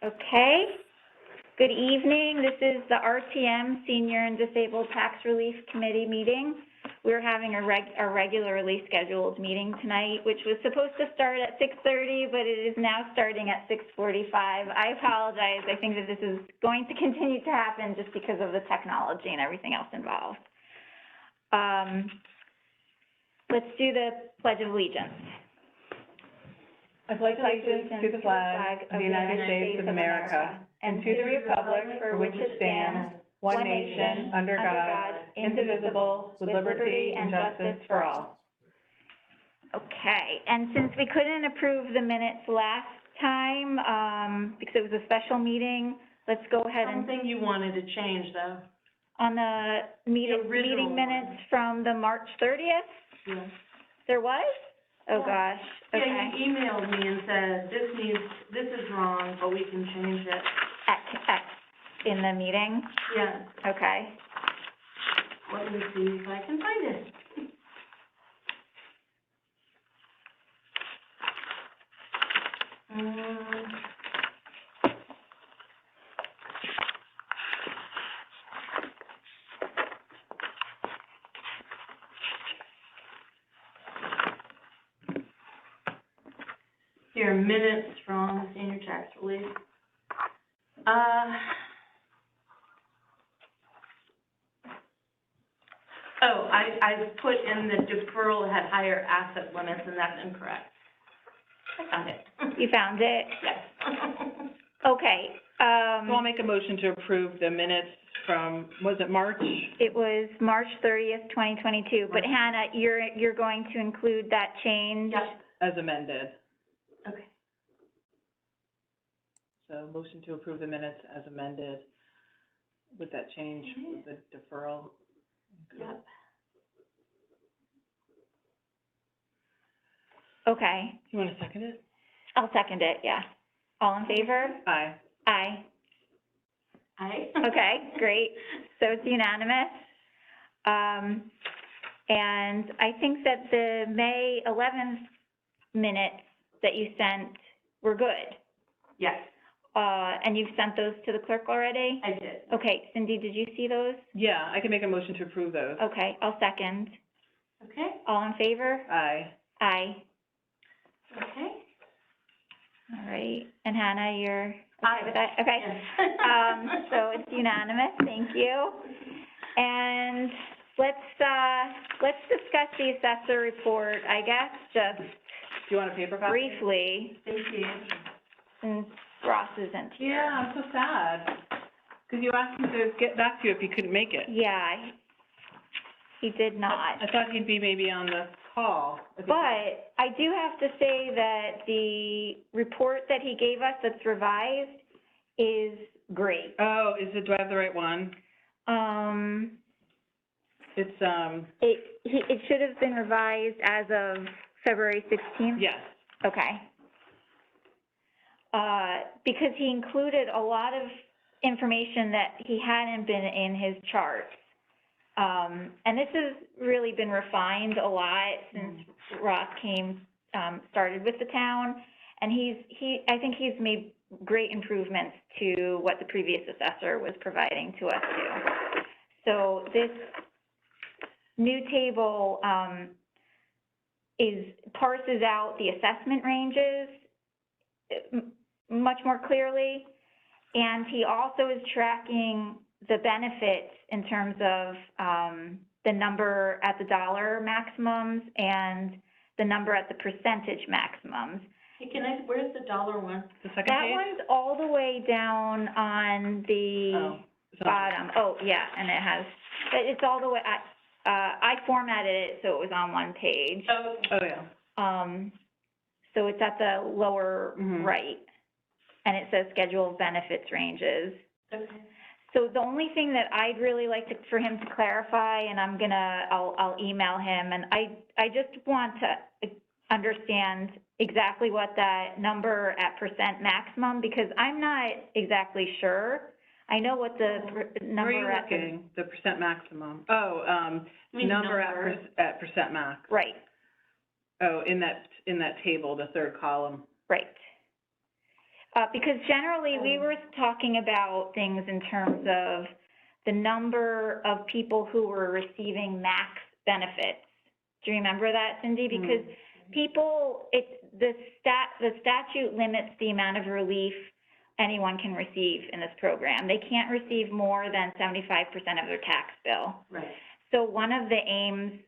Okay. Good evening. This is the RTM Senior and Disabled Tax Relief Committee meeting. We're having a regularly scheduled meeting tonight, which was supposed to start at 6:30, but it is now starting at 6:45. I apologize. I think that this is going to continue to happen just because of the technology and everything else involved. Let's do the Pledge of Allegiance. I pledge allegiance to the flag of the United States of America and to the republic for which it stands, one nation, under God, indivisible, with liberty and justice for all. Okay, and since we couldn't approve the minutes last time, because it was a special meeting, let's go ahead and... Something you wanted to change, though. On the meeting minutes from the March 30th? Yeah. There was? Oh, Yeah. gosh, okay. Yeah, you emailed me and said, this is wrong, but we can change it. In the meeting? Yeah. Okay. Let me see if I can find it. Here are minutes from senior tax relief. I put in the deferral had higher asset limits, and that's incorrect. I found it. You found it? Yes. Okay, So I'll make a motion to approve the minutes from, was it March? it was March 30th, 2022, but Hannah, you're going to include that change? Yep. As amended. Okay. So motion to approve the minutes as amended with that change, with the deferral. Yep. Okay, You want to second it? I'll second it, yeah. All in favor? Aye. Aye. Aye. Okay, great. So it's unanimous. And I think that the May 11th minutes that you sent were good. Yes, And you've sent those to the clerk already? I did. Okay, Cindy, did you see those? Yeah, I can make a motion to approve those. Okay, I'll second. Okay, All in favor? Aye. Aye. okay. All right, and Hannah, you're Aye. okay with that? Okay. Yes. So it's unanimous, thank you. And let's discuss the assessor report, I guess, just Do you want a paper copy? briefly, Thank you. since Ross isn't here. Yeah, I'm so sad. Because you asked him to get back to you if he couldn't make it. Yeah, he did not. I thought he'd be maybe on the call. if he could. But I do have to say that the report that he gave us that's revised is great. Oh, do I have the right one? It's, It should have been revised as of February 16th? yes. Okay. Because he included a lot of information that he hadn't been in his charts. And this has really been refined a lot since Ross started with the town. And I think he's made great improvements to what the previous assessor was providing to us too. So this new table, parses out the assessment ranges much more clearly. And he also is tracking the benefits in terms of the number at the dollar maximums and the number at the percentage maximums. Hey, where's the dollar one? The second That page? one's all the way down on the it's not- bottom. Oh, yeah, and it's all the way, I formatted it so it was on one page. Oh, Oh, yeah. So it's at the lower Mhm. right, and it says schedule of benefits ranges. okay. So the only thing that I'd really like for him to clarify, and I'll email him, and I just want to understand exactly what that number at percent maximum, because I'm not exactly sure. I know what the number Where are you at the... looking? The percent maximum? Oh, You mean number number? at percent max. Right, Oh, in that table, the third column. right. Because generally, we were talking about things in terms of the number of people who were receiving max benefits. Do you remember that, Cindy? Because people, the statute limits the amount of relief anyone can receive in this program. They can't receive more than 75% of their tax bill. Right. So one of the aims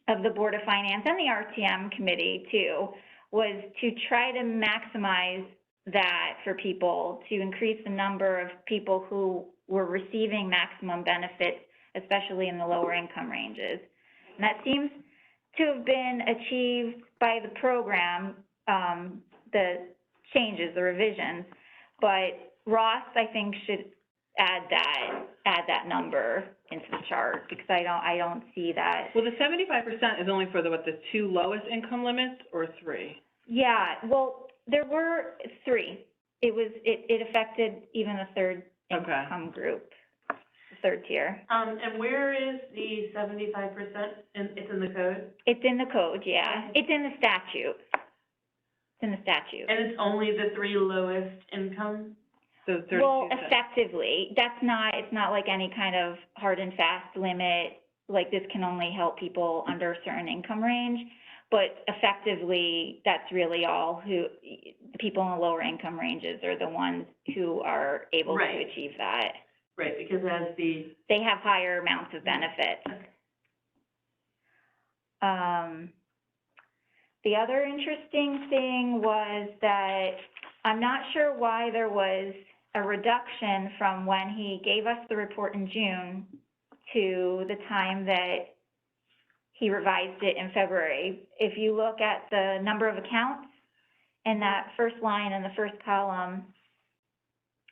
of the Board of Finance and the RTM committee too was to try to maximize that for people, to increase the number of people who were receiving maximum benefits, especially in the lower income ranges. And that seems to have been achieved by the program, the changes, the revisions, but Ross, I think, should add that number into the chart, because I don't see that. Well, the 75% is only for the two lowest income limits, or three? Yeah, well, there were three. It affected even the third income group, the third tier. And where is the 75%? It's in the code? It's in the code, yeah. It's in the statute. It's in the statute. And it's only the three lowest income? So 32 Well, cents. effectively, it's not like any kind of hard and fast limit, like this can only help people under a certain income range, but effectively, that's really all the people in the lower income ranges are the ones who are able to achieve that. Right, because they have higher amounts of benefits. The other interesting thing was that I'm not sure why there was a reduction from when he gave us the report in June to the time that he revised it in February. If you look at the number of accounts in that first line in the first column,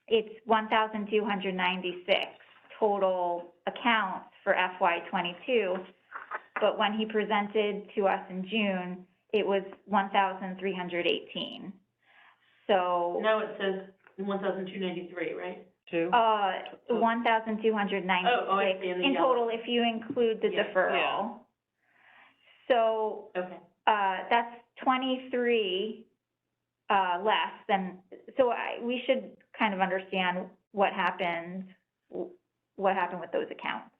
it's 1,296 total accounts for FY22, but when he presented to us in June, it was 1,318. So now it says 1,293, right? 1,296 in total if you include the deferral. Yeah. So that's 23 less than. So we should kind of understand what happened with those accounts.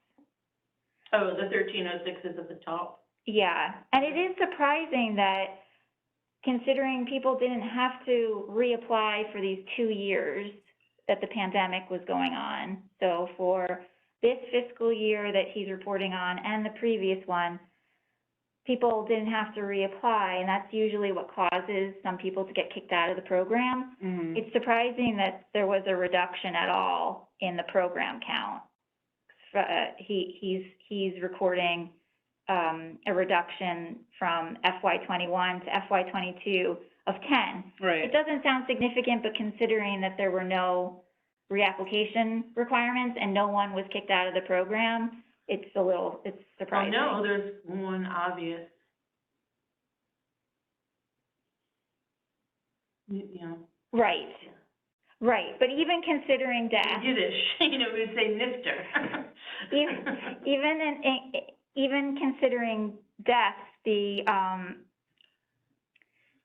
Oh, the 1306 is at the top. Yeah, and it is surprising that, considering people didn't have to reapply for these 2 years that the pandemic was going on. So for this fiscal year that he's reporting on and the previous one, people didn't have to reapply, and that's usually what causes some people to get kicked out of the program. Mm-hmm. It's surprising that there was a reduction at all in the program count. He's recording a reduction from FY21 to FY22 of 10. Right. It doesn't sound significant, but considering that there were no reapplication requirements and no one was kicked out of the program, it's surprising. Oh, no, there's one obvious. Yeah. Right. Right, but even considering death. Yiddish, we'd say nifter. Even considering deaths, the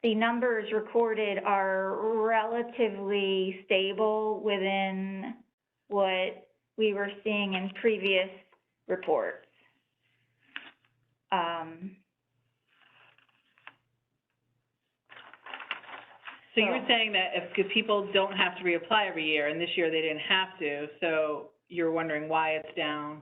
numbers recorded are relatively stable within what we were seeing in previous reports. So you were saying that if people don't have to reapply every year, and this year they didn't have to, so you're wondering why it's down,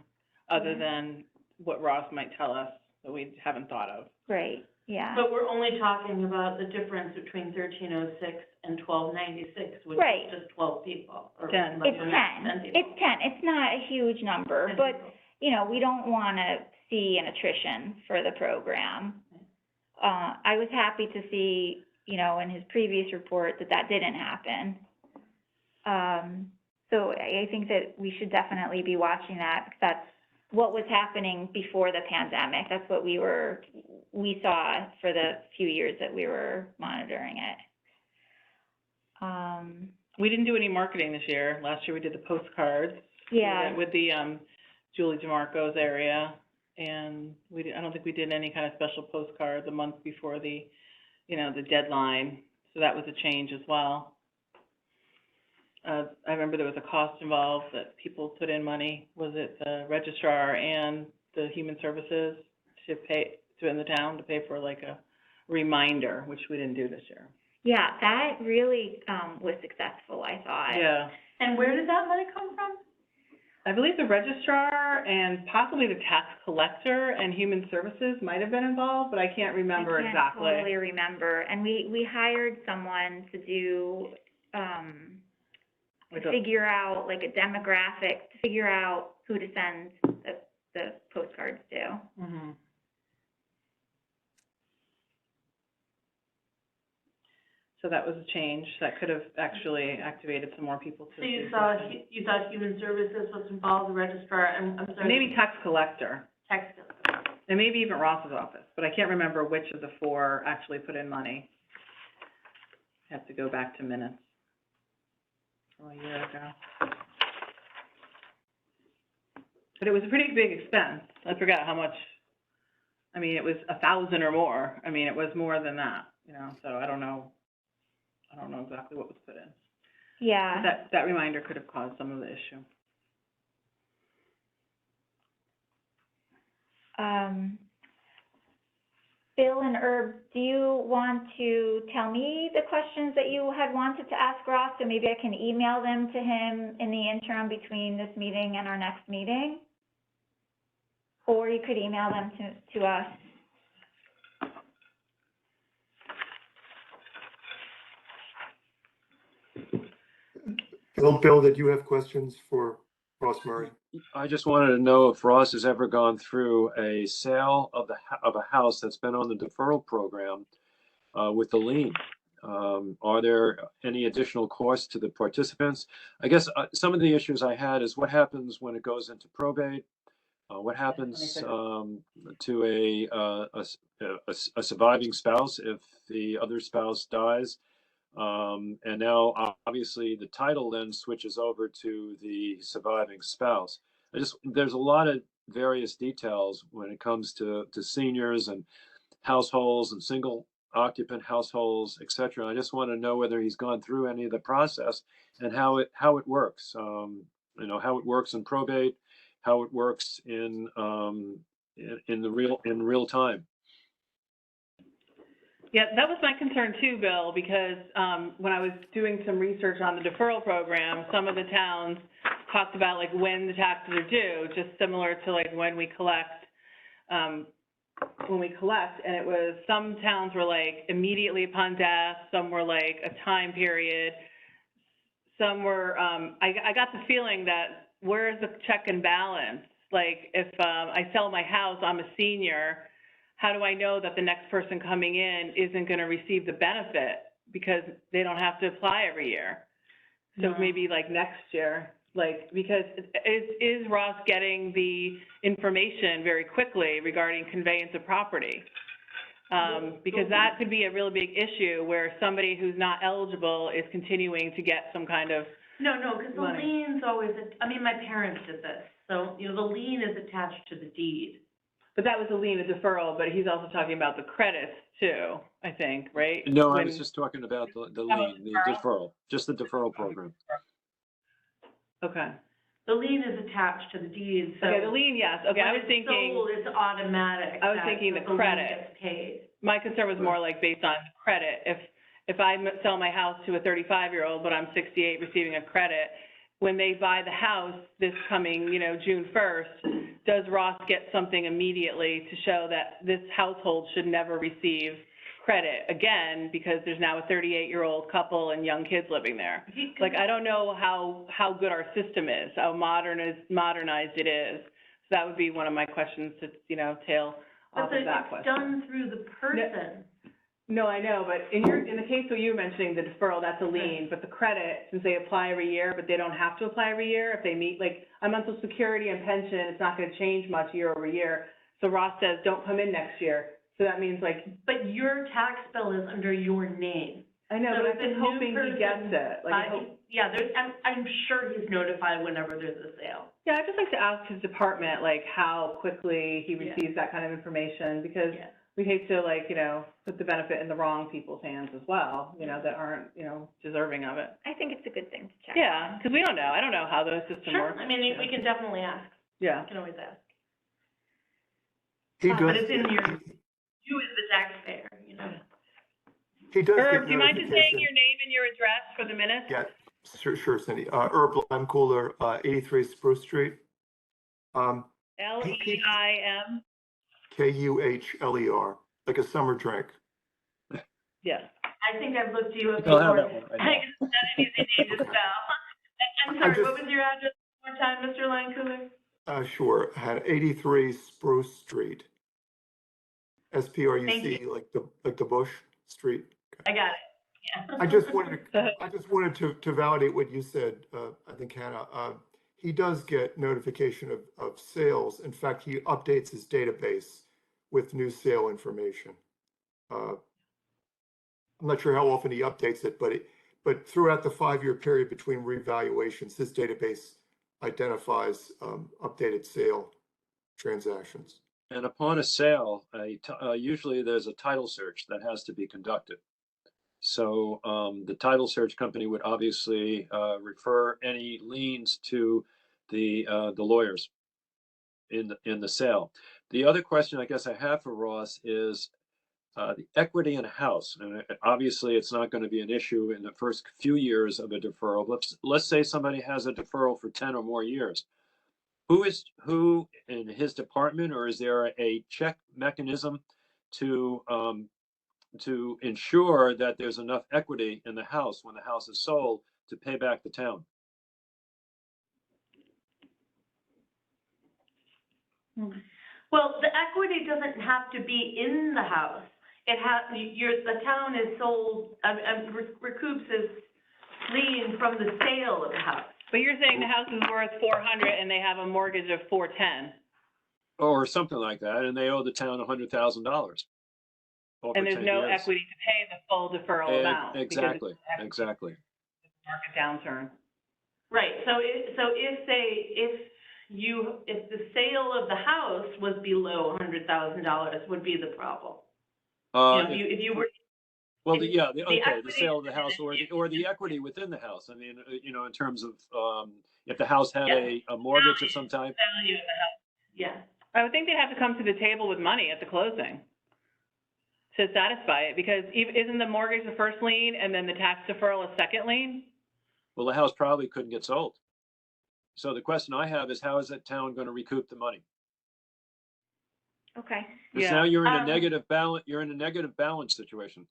other than what Ross might tell us that we haven't thought of. Right, yeah. But we're only talking about the difference between 1306 and 1296, which Right. is just 12 people. Or 10. It's 10. It's 10. It's not a huge number, but, we don't want to see an attrition for the program. I was happy to see, in his previous report that didn't happen. So I think that we should definitely be watching that, because that's what was happening before the pandemic. That's what we saw for the few years that we were monitoring it. We didn't do any marketing this year. Last year we did the postcards. Yeah. With the Julie DeMarco's area, and I don't think we did any kind of special postcard the month before the, the deadline. So that was a change as well. I remember there was a cost involved that people put in money. Was it the registrar and the human services to pay, to in the town to pay for like a reminder, which we didn't do this year. Yeah, that really, was successful, I thought. Yeah. And where did that money come from? I believe the registrar and possibly the tax collector and human services might have been involved, but I can't remember exactly. I can't totally remember. And we hired someone to do, to figure out like a demographic, to figure out who to send the postcards to. Mm-hmm. So that was a change. That could have actually activated some more people to. So you thought human services was involved, the registrar, and I'm sorry. Maybe tax collector. Tax collector. And maybe even Ross's office, but I can't remember which of the four actually put in money. I have to go back to minutes from a year ago. But it was a pretty big expense. I forgot how much. I mean, it was 1,000 or more. I mean, it was more than that, you know, so I don't know exactly what was put in. Yeah. That reminder could have caused some of the issue. Bill and Herb, do you want to tell me the questions that you had wanted to ask Ross, so maybe I can email them to him in the interim between this meeting and our next meeting? Or you could email them to us. Bill, did you have questions for Ross Murray? I just wanted to know if Ross has ever gone through a sale of a house that's been on the deferral program with the lien. Are there any additional costs to the participants? I guess some of the issues I had is what happens when it goes into probate. What happens to a surviving spouse if the other spouse dies? And now obviously the title then switches over to the surviving spouse. There's a lot of various details when it comes to seniors and households and single occupant households, et cetera. I just want to know whether he's gone through any of the process and how it works. You know, how it works in probate, how it works in real time. Yeah, that was my concern too, Bill, because when I was doing some research on the deferral program, some of the towns talked about like when the taxes are due, just similar to like when we collect, and it was, some towns were like immediately upon death, some were like a time period, some were, I got the feeling that where's the check and balance? Like if I sell my house, I'm a senior, how do I know that the next person coming in isn't going to receive the benefit because they don't have to apply every year? So maybe like next year, like, because is Ross getting the information very quickly regarding conveyance of property? Because that could be a really big issue where somebody who's not eligible is continuing to get some kind of No, because the lien's always, I mean, my parents did this. So, you know, the lien is attached to the deed. But that was a lien, a deferral, but he's also talking about the credits too, I think, right? No, I was just talking about the lien, the deferral, just the deferral program. Okay. The lien is attached to the deed, so. Okay, the lien, yes. Okay, I was thinking. Sold, it's automatic. I was thinking the credit. Lien gets paid. My concern was more like based on credit. If I sell my house to a 35-year-old, but I'm 68 receiving a credit, when they buy the house this coming, you know, June 1st, does Ross get something immediately to show that this household should never receive credit again because there's now a 38-year-old couple and young kids living there? Like, I don't know how good our system is, how modernized it is. So that would be one of my questions to, you know, tail off of that question. But it's done through the person. No, I know, but in the case where you were mentioning the deferral, that's a lien, but the credit, since they apply every year, but they don't have to apply every year, if they meet, like, I'm on Social Security and pension, it's not gonna change much year over year. So Ross says, don't come in next year. So that means like. But your tax bill is under your name. I know, So but I've been hoping he gets it. Like, yeah, I'm sure he's notified whenever there's a sale. Yeah, I'd just like to ask his department, like, how quickly he receives that kind of information, because we'd hate to, like, you know, put the benefit in the wrong people's hands as well, you know, that aren't, you know, deserving of it. I think it's a good thing to check. Yeah, because we don't know. I don't know how those systems Sure, work. I mean, we can definitely ask, Yeah. we can always ask. He But But does, it's in your, you as the taxpayer, you know. he does get Herb, do you mind just saying notification. your name and your address for the minutes? Yeah, sure, Cindy. Herb Limecooler, 83 Spruce Street. Leim? Kuhler, like a summer drink. Yes. I think I've looked you up I'll have before. that one right I now. think it's not an easy name to spell. I'm I sorry, just- what was your address one more time, Mr. Line-Cooler? Sure, had 83 Spruce Street. Thank SPRUC, like the Bush Street. I got it, yeah. I just wanted to validate what you said, I think, Hannah. He does get notification of sales. In fact, he updates his database with new sale information. I'm not sure how often he updates it, but throughout the 5-year period between revaluations, his database identifies updated sale transactions. And upon a sale, usually there's a title search that has to be conducted. So the title search company would obviously refer any liens to the lawyers in the sale. The other question I guess I have for Ross is the equity in a house. And obviously, it's not going to be an issue in the first few years of a deferral. Let's say somebody has a deferral for 10 or more years. Who in his department, or is there a check mechanism to ensure that there's enough equity in the house when the house is sold to pay back the town? Well, the equity doesn't have to be in the house. It the town is sold, recoups its lien from the sale of the house. But you're saying the house is worth 400 and they have a mortgage of 410, Or something like that, and they owe the town $100,000. and there's no equity to pay the full deferral amount. Exactly, because it's exactly. market downturn. Right, so if the sale of the house was below $100,000 would be the problem. If you were. Well, the the sale of the house or the equity within the house. I mean, in terms of if the house had a mortgage of some type. Value of the house, yeah. I would think they'd have to come to the table with money at the closing to satisfy it, because isn't the mortgage the first lien and then the tax deferral a second lien? Well, the house probably couldn't get sold. So the question I have is, how is that town going to recoup the money? Okay. Because now you're in a negative balance. You're in a negative balance situation.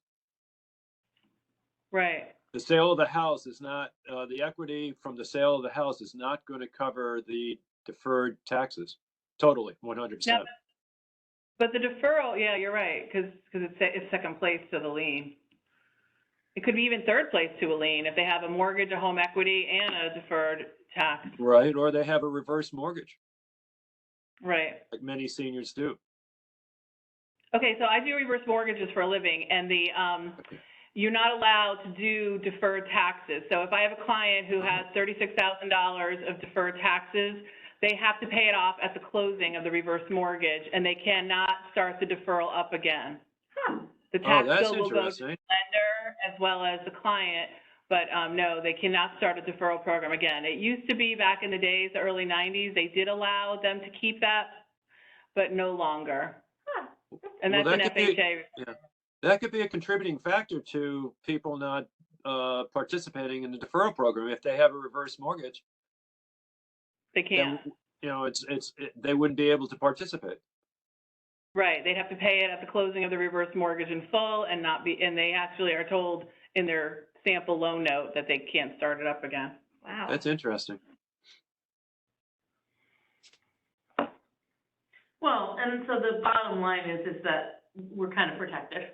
Right. The sale of the house is not the equity from the sale of the house is not going to cover the deferred taxes totally 100%. No, but the deferral, yeah, you're right, because it's second place to the lien. It could be even third place to a lien if they have a mortgage, a home equity, and a deferred tax. Right, or they have a reverse mortgage. Right. Like many seniors do. Okay, so I do reverse mortgages for a living, and you're not allowed to do deferred taxes. So if I have a client who has $36,000 of deferred taxes, they have to pay it off at the closing of the reverse mortgage, and they cannot start the deferral up again. The tax bill will go to the lender as well as the client, but no, they cannot start a deferral program again. It used to be back in the days, the early 90s, they did allow them to keep that, but no longer. And that's an FHA. That could be a contributing factor to people not participating in the deferral program if they have a reverse mortgage. They can't. Then, they wouldn't be able to participate. Right, they'd have to pay it at the closing of the reverse mortgage in full and and they actually are told in their sample loan note that they can't start it up again. Wow. That's interesting. Well, and so the bottom line is that we're kind of protected.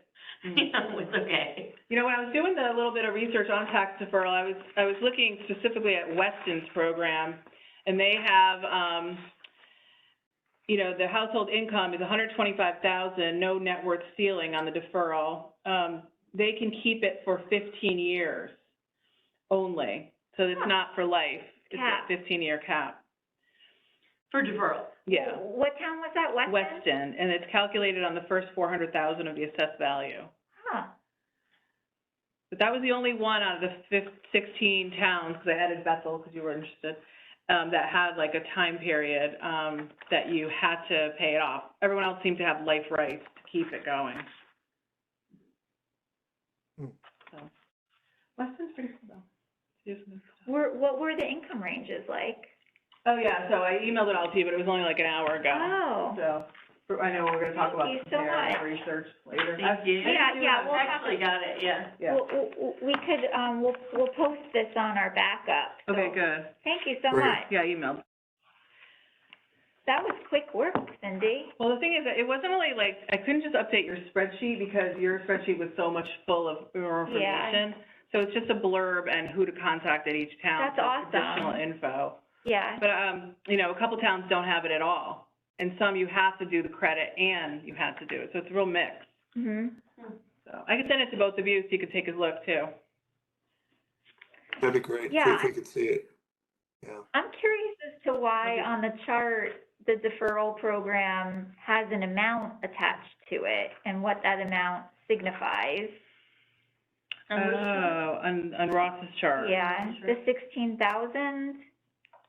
It's okay. When I was doing a little bit of research on tax deferral, I was looking specifically at Weston's program, and they have, the household income is $125,000, no net worth ceiling on the deferral. They can keep it for 15 years only, so it's not for life. It's a 15-year cap. for deferral. Yeah, What town was that, Weston? Weston, and it's calculated on the first 400,000 of the assessed value. Huh, But that was the only one out of the 16 towns, because I added Bethel, because you were interested, that had like a time period, that you had to pay it off. Everyone else seemed to have life rights to keep it going. So, Weston's pretty cool though. what were the income ranges like? Oh, yeah, so I emailed it all to you, but it was only like an hour ago. Oh. So, I know we're gonna talk about Thank you so comparative much. research later. Thank you. Yeah, we'll have Actually got it, yeah. Yeah. We could, we'll post this on our backup. So Okay, good. thank you so Great. much. Yeah, emailed. That was quick work, Cindy. Well, the thing is, that it wasn't really like, I couldn't just update your spreadsheet because your spreadsheet was so much full of more information. So it's just a blurb and who to contact at each town. That's for awesome. Additional info. Yeah, But, you know, a couple towns don't have it at all. And some you have to do the credit and you have to do it. So it's a real mix. mhm. So I can send it to both of you so you can take a look too. That'd be great, Yeah. if we could see it. Yeah. I'm curious as to why on the chart, the deferral program has an amount attached to it and what that amount signifies. On Ross's chart. Yeah, the 16,000,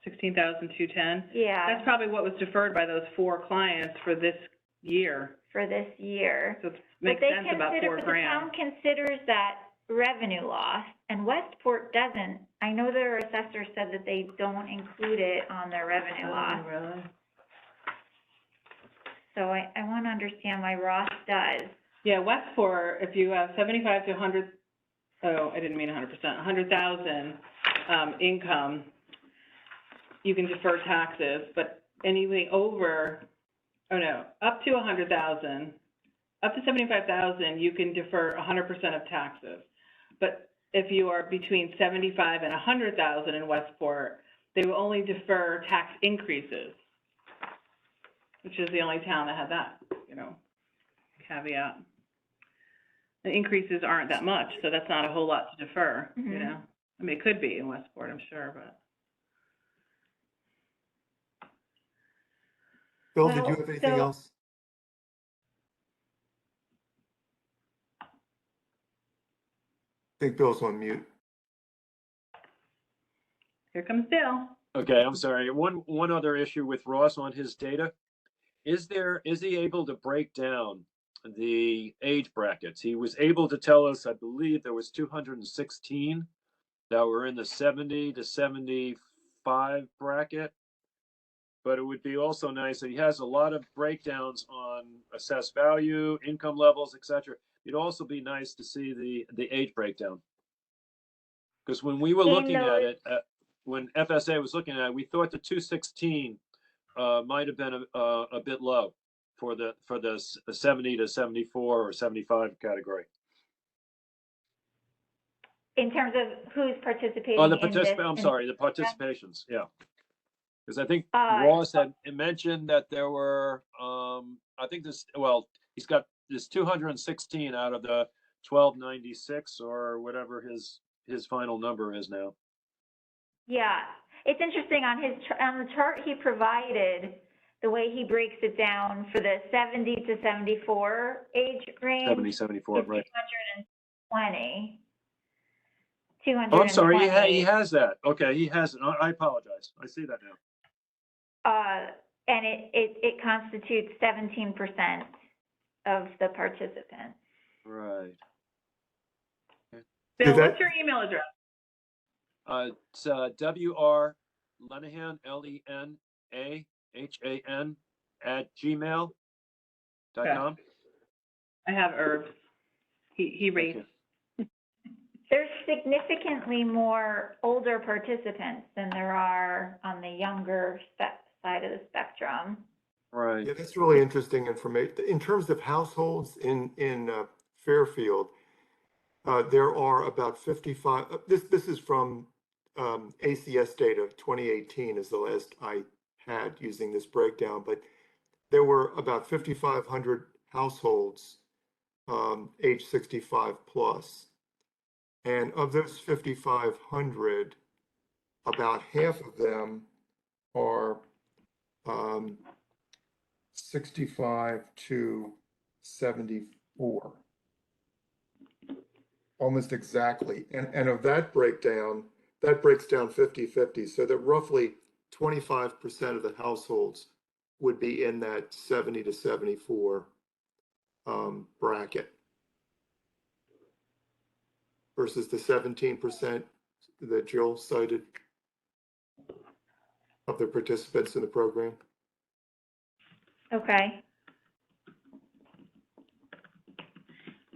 16,210. yeah, That's probably what was deferred by those 4 clients for this year. for this year. So it But makes they sense about consider, 4 but the town grand. considers that revenue loss, and Westport doesn't. I know their assessor said that they don't include it on their revenue loss, Really? so I wanna understand why Ross does. Yeah, Westport, if you have 75 to 100, oh, I didn't mean 100%, 100,000, income, you can defer taxes, but anything over, oh no, up to 100,000, up to 75,000, you can defer 100% of taxes. But if you are between 75 and 100,000 in Westport, they will only defer tax increases, which is the only town that had that, you know, caveat. The increases aren't that much, so that's not a whole lot to defer, you Mhm. know? I mean, it could be in Westport, I'm sure, but. Bill, did you Well, have anything so- else? I think Bill's on mute. Here comes Bill. Okay, I'm sorry. One other issue with Ross on his data. Is he able to break down the age brackets? He was able to tell us, I believe there was 216 that were in the 70 to 75 bracket. But it would be also nice that he has a lot of breakdowns on assessed value, income levels, et cetera. It'd also be nice to see the age breakdown. Because when we were looking at it, when FSA was looking at it, we thought the 216 might have been a bit low for the 70 to 74 or 75 category. In terms of who's participating Oh, the in this. I'm sorry, the participations, yeah. Because I think Uh, Ross had mentioned that there were, I think he's got this 216 out of the 1296 or whatever his final number is now. Yeah, it's interesting, on on the chart he provided, the way he breaks it down for the 70 to 74 age range. 70, 74, is right. 220. Oh, I'm sorry, he has that. Okay, he has it. I apologize. I see that now. And it constitutes 17% of the participants. Right. Bill, Did that- what's your email address? It's WR Lenahan, LENAHAN @gmail.com. I have Herbs. He rates. Okay. There's significantly more older participants than there are on the younger side of the spectrum. Right. Yeah, that's really interesting information. In terms of households in Fairfield, there are about 55, this is from ACS data, 2018 is the last I had using this breakdown, but there were about 5,500 households age 65 plus. And of those 5,500, about half of them are 65 to 74. Almost exactly. And of that breakdown, that breaks down 50-50. So that roughly 25% of the households would be in that 70 to 74 bracket versus the 17% that Jill cited of the participants in the program. Okay.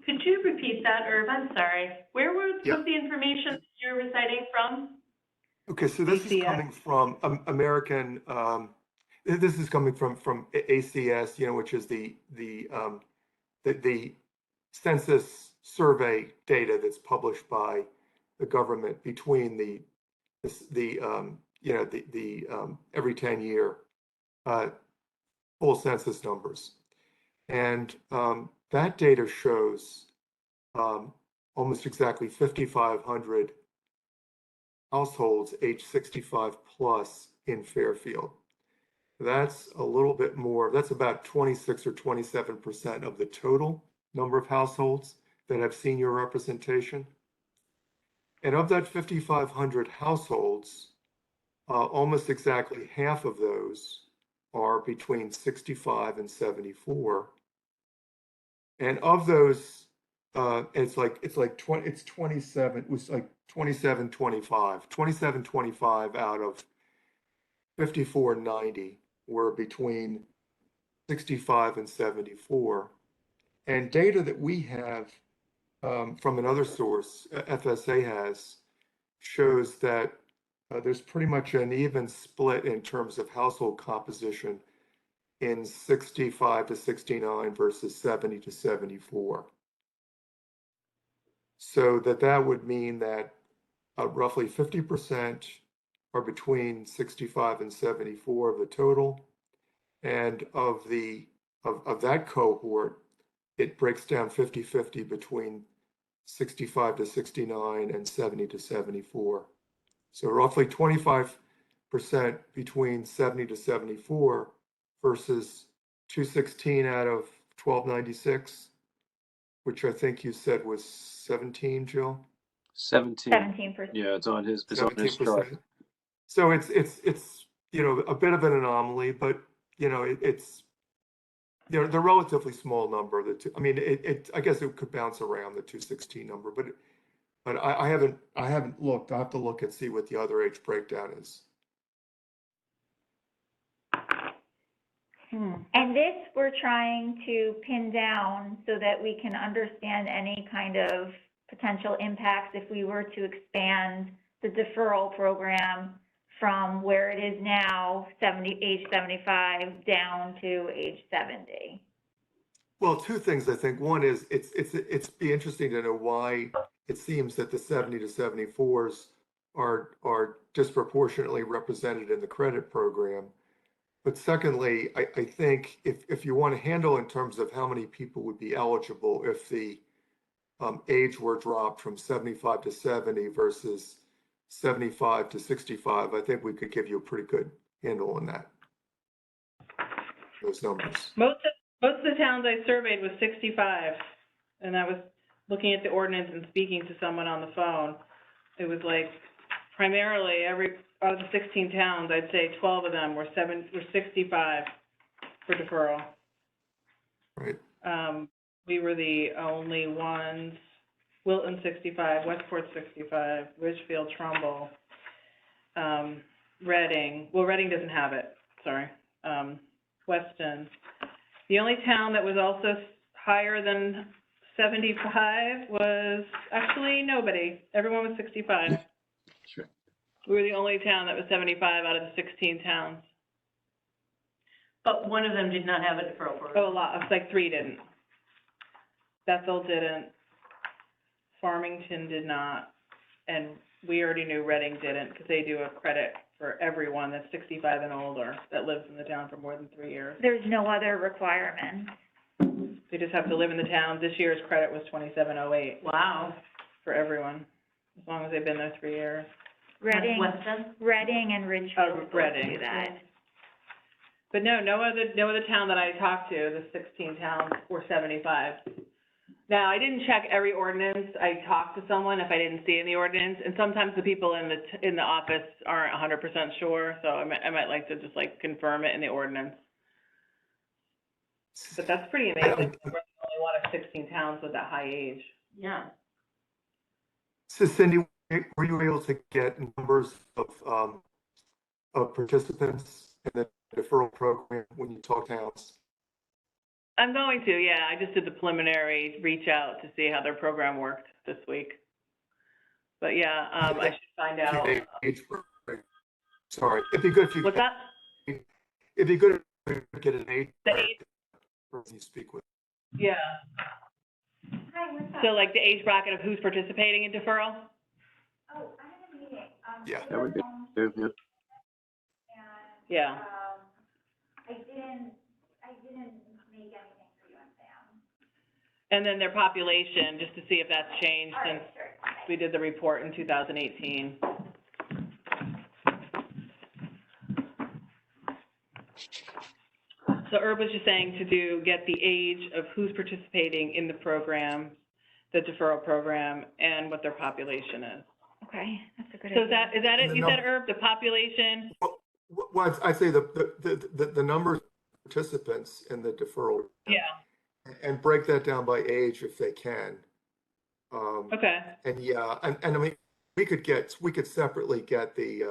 Could you repeat that, Irv? I'm sorry. Where was Yeah. the information you were reciting from? Okay, so this is coming from American. This is coming from ACS, which is the census survey data that's published by the government between the every 10-year full census numbers, and that data shows almost exactly 5,500 households age 65 plus in Fairfield. That's a little bit more, that's about 26 or 27% of the total number of households that have senior representation. And of that 5,500 households, almost exactly half of those are between 65 and 74. And of those, it's 27, it was like 2725 out of 5490 were between 65 and 74. And data that we have from another source, FSA has, shows that there's pretty much an even split in terms of household composition in 65 to 69 versus 70 to 74. So that would mean that roughly 50% are between 65 and 74 of the total. And of that cohort, it breaks down 50-50 between 65 to 69 and 70 to 74. So roughly 25% between 70 to 74 versus 216 out of 1296, which I think you said was 17, Jill? 17. 17%. Yeah, it's on his chart. 17%. So it's a bit of an anomaly, but they're relatively small number. I mean, I guess it could bounce around the 216 number, but I haven't looked. I'll have to look and see what the other age breakdown is. And this we're trying to pin down so that we can understand any kind of potential impacts if we were to expand the deferral program from where it is now, age 75 down to age 70. Well, two things, I think. One is it's be interesting to know why it seems that the 70 to 74s are disproportionately represented in the credit program. But secondly, I think if you want to handle in terms of how many people would be eligible if the age were dropped from 75 to 70 versus 75 to 65, I think we could give you a pretty good handle on that. Those numbers. Most of the towns I surveyed was 65, and I was looking at the ordinance and speaking to someone on the phone. It was like primarily out of the 16 towns, I'd say 12 of them were 65 for deferral. Right. We were the only ones. Wilton 65, Westport 65, Ridgefield, Trumbull, Reading. Well, Reading doesn't have it. Sorry. Weston. The only town that was also higher than 75 was actually nobody. Everyone was 65. Sure. We were the only town that was 75 out of the 16 towns. But one of them did not have a deferral program. Oh, a lot. It's like 3 didn't. Bethel didn't. Farmington did not. And we already knew Reading didn't because they do a credit for everyone that's 65 and older that lives in the town for more than 3 years. There's no other requirement. They just have to live in the town. This year's credit was 2708. Wow. For everyone, as long as they've been there 3 years. Reading Weston? and Ridgefield both Reading. do that. But no other town that I talked to, the 16 towns, were 75. Now, I didn't check every ordinance. I talked to someone if I didn't see any ordinance, and sometimes the people in the office aren't 100% sure, so I might like to just like confirm it in the ordinance. But that's pretty amazing. We're the only one of 16 towns with that high age. Yeah. So Cindy, were you able to get numbers of participants in the deferral program when you talk towns? I'm going to, yeah. I just did the preliminary reach out to see how their program worked this week. But yeah, I should find out. Sorry, it'd be good if you. What's that? It'd be good if you could get an age. The age. Person you speak with. Yeah. Hi, what's up? So like the age bracket of who's participating in deferral? Oh, I have a meeting. Yeah. That would be, yeah. Yeah. I didn't make anything for you and Sam. And then their population, just to see if that's changed All right, since sure. we did the report in 2018. So Herb was just saying to get the age of who's participating in the program, the deferral program, and what their population is. Okay, that's a good So idea. is that it? You said, Herb, the population? Well, I'd say the number of participants in the deferral. Yeah. And break that down by age if they can. Okay. And yeah, and I mean, we could separately get the,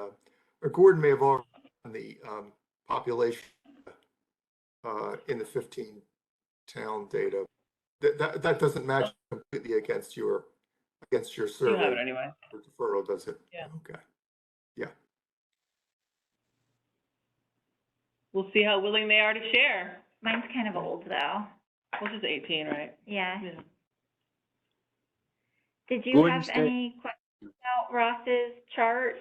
or Gordon may have already done the population in the 15 town data. That doesn't match completely against your survey. You have it anyway. For deferral, does it? Yeah. Okay. Yeah. We'll see how willing they are to share. Mine's kind of old, though. Which is 18, right? Yeah. Yeah. Did you Gordon have State- any questions about Ross's chart?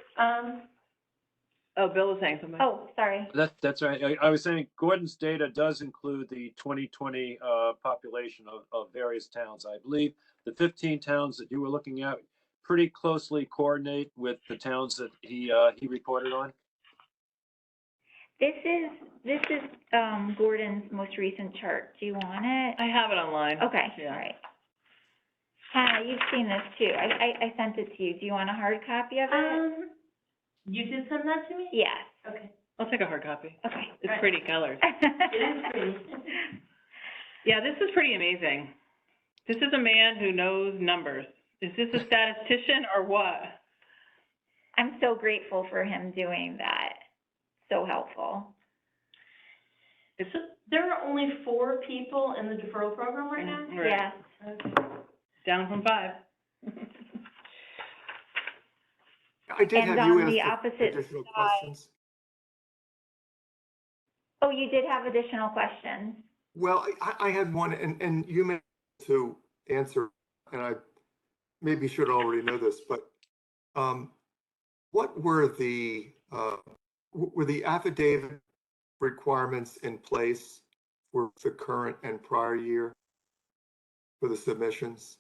Oh, Bill was saying something. Oh, sorry. That's right. I was saying Gordon's data does include the 2020 population of various towns. I believe the 15 towns that you were looking at pretty closely coordinate with the towns that he reported on. This is Gordon's most recent chart. Do you want it? I have it online. Okay, Yeah. all right. Hannah, you've seen this too. I sent it to you. Do you want a hard copy of it? You did send that to me? Yes. Okay. I'll take a hard copy. Okay. It's Right. pretty colors. It is pretty. Yeah, this is pretty amazing. This is a man who knows numbers. Is this a statistician or what? I'm so grateful for him doing that. So helpful. There are only 4 people in the deferral program right now? Right. Yes. Okay. Down from 5. I did And have you on the ask opposite additional side- questions. Oh, you did have additional questions? Well, I had one, and you may to answer, and I maybe should already know this, but what were the affidavit requirements in place for the current and prior year for the submissions?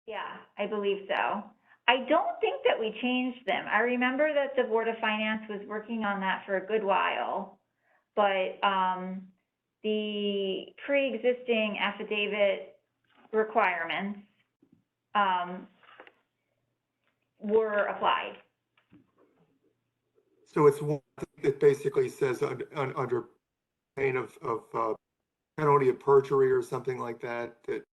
Yeah, I believe so. I don't think that we changed them. I remember that the Board of Finance was working on that for a good while, but the pre-existing affidavit requirements were applied. So it basically says under pain of penalty of perjury or something like that, that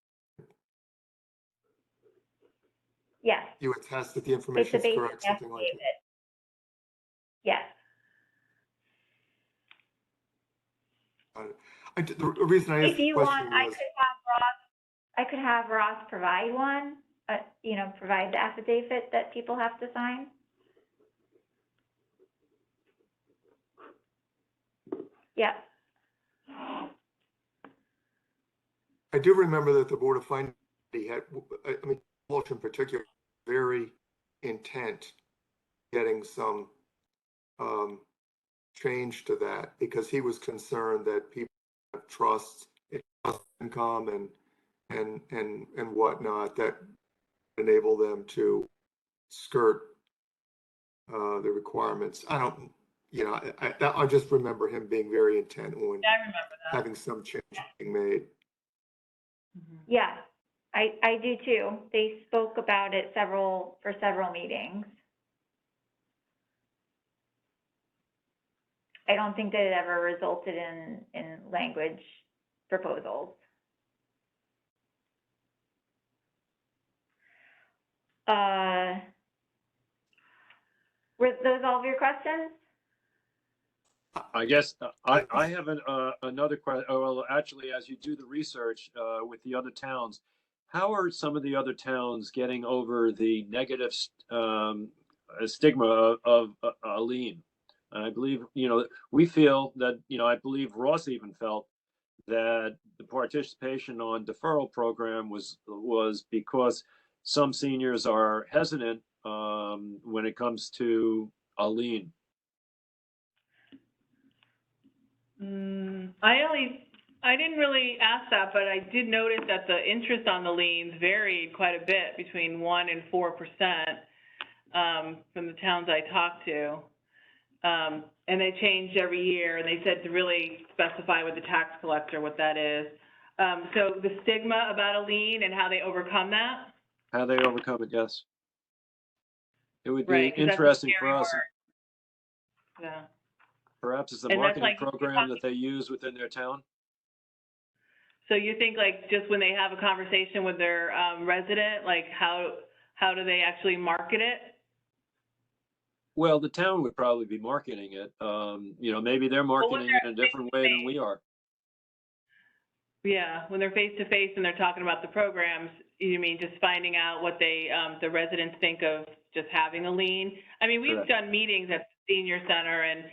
Yes, you attest that the it's information a is basic correct, something like affidavit. that. Yes. The reason I asked If the you question want, I was, could have Ross provide one, provide the affidavit that people have to sign. Yeah, I do remember that the Board of Finance had, I mean, Walsh in particular, very intent getting some change to that, because he was concerned that people have trust income and whatnot that enable them to skirt the requirements. you know, I just remember him being very intent on I remember that. having some change being made. Mhm. Yeah, I do too. They spoke about it for several meetings. I don't think that it ever resulted in language proposals. Were those all of your questions? I guess I have another question. Oh, well, actually, as you do the research with the other towns, how are some of the other towns getting over the negative stigma of a lien? I believe, you know, we feel that, you know, I believe Ross even felt that the participation on deferral program was because some seniors are hesitant when it comes to a lien. I didn't really ask that, but I did notice that the interest on the liens varied quite a bit between 1% and 4%, from the towns I talked to. And they changed every year, and they said to really specify with the tax collector what that is. So the stigma about a lien and how they overcome that. How they overcome it, yes. It would be Right, 'cause that's a interesting for scary us. word. Yeah. Perhaps it's a And that's marketing like, program that they use within their town. so you think like just when they have a conversation with their resident, like how do they actually market it? Well, the town would probably be marketing it. You know, maybe they're marketing it in a different way than we are. Yeah, when they're face to face and they're talking about the programs, you mean just finding out what they, the residents think of just having a lien? I mean, we've Correct. done meetings at the senior center and,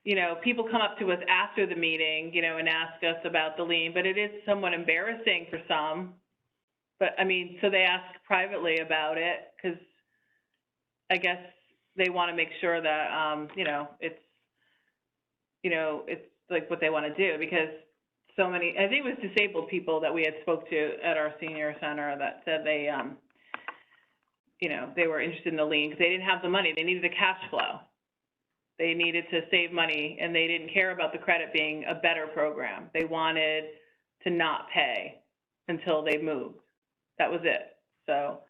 you know, people come up to us after the meeting, you know, and ask us about the lien, but it is somewhat embarrassing for some. But I mean, so they ask privately about it because I guess they want to make sure that, you know, it's like what they want to do because so many, I think it was disabled people that we had spoke to at our senior center that said they, you know, they were interested in the lien because they didn't have the money. They needed the cash flow. They needed to save money and they didn't care about the credit being a better program. They wanted to not pay until they moved. That was it. So,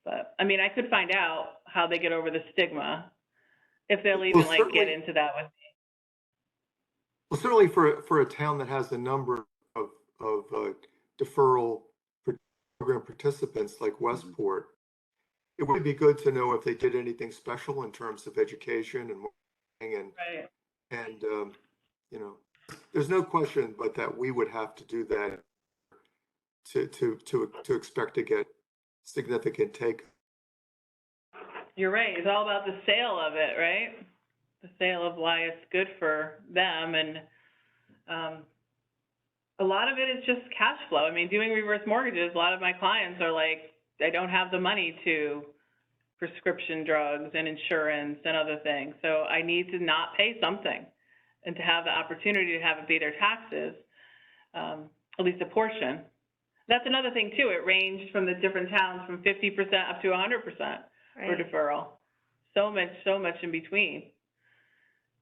but I mean, I could find out how they get over the stigma if they'll even like get into that with me. Well, certainly for a town that has a number of deferral program participants like Westport, it would be good to know if they did anything special in terms of education and marketing Right. and you know, there's no question but that we would have to do that to expect to get significant take. You're right. It's all about the sale of it, right? The sale of why it's good for them. And a lot of it is just cash flow. I mean, doing reverse mortgages, a lot of my clients are like, I don't have the money to prescription drugs and insurance and other things. So I need to not pay something and to have the opportunity to have it be their taxes, at least a portion. That's another thing too. It ranged from the different towns from 50% up to 100% for deferral. So much in between,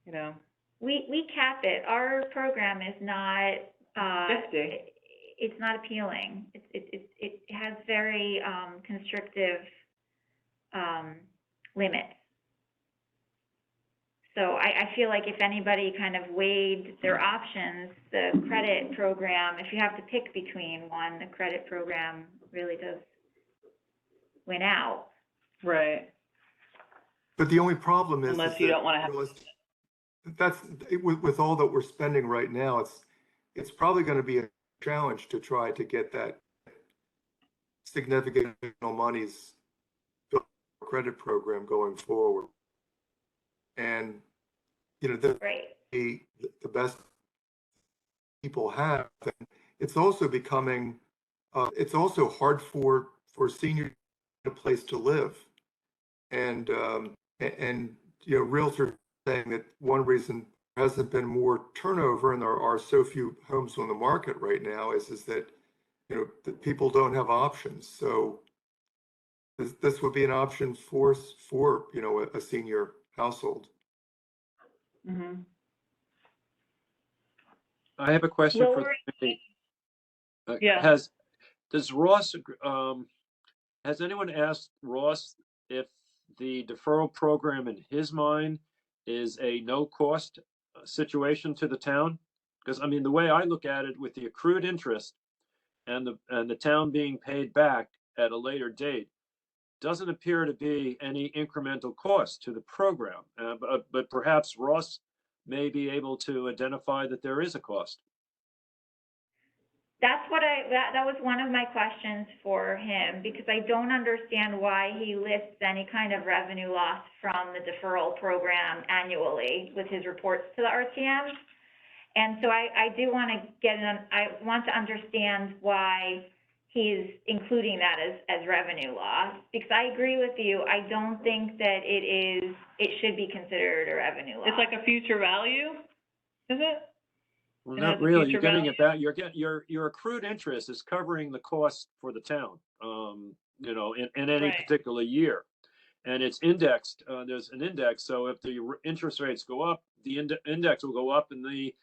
you know. We cap it. Our program is not, 50. it's not appealing. It has very, constrictive, limits. So I feel like if anybody kind of weighed their options, the credit program, if you have to pick between one, the credit program really does win out. Right. But the only problem is Unless you don't want to have. that's with all that we're spending right now, it's probably going to be a challenge to try to get that significant monies credit program going forward. And you know, the best people have, and it's also becoming it's also hard for seniors a place to live. And you know, realtors saying that one reason there hasn't been more turnover and there are so few homes on the market right now is that, you know, that people don't have options. So this would be an option for you know, a senior household. Mm-hmm. I have a question for the Lowering- committee. Yeah. Does Ross, has anyone asked Ross if the deferral program in his mind is a no-cost situation to the town? Because, I mean, the way I look at it, with the accrued interest and the town being paid back at a later date, doesn't appear to be any incremental cost to the program. But perhaps Ross may be able to identify that there is a cost. That's what that was one of my questions for him, because I don't understand why he lists any kind of revenue loss from the deferral program annually with his reports to the RTM. And so I do want to I want to understand why he's including that as revenue loss, because I agree with you. I don't think that it should be considered a revenue loss. It's like a future value, is it? Well, It not has a really. future You're getting value? it back. Your accrued interest is covering the cost for the town, in any Right. particular year. And it's indexed, there's an index. So if the interest rates go up, the index will go up, and the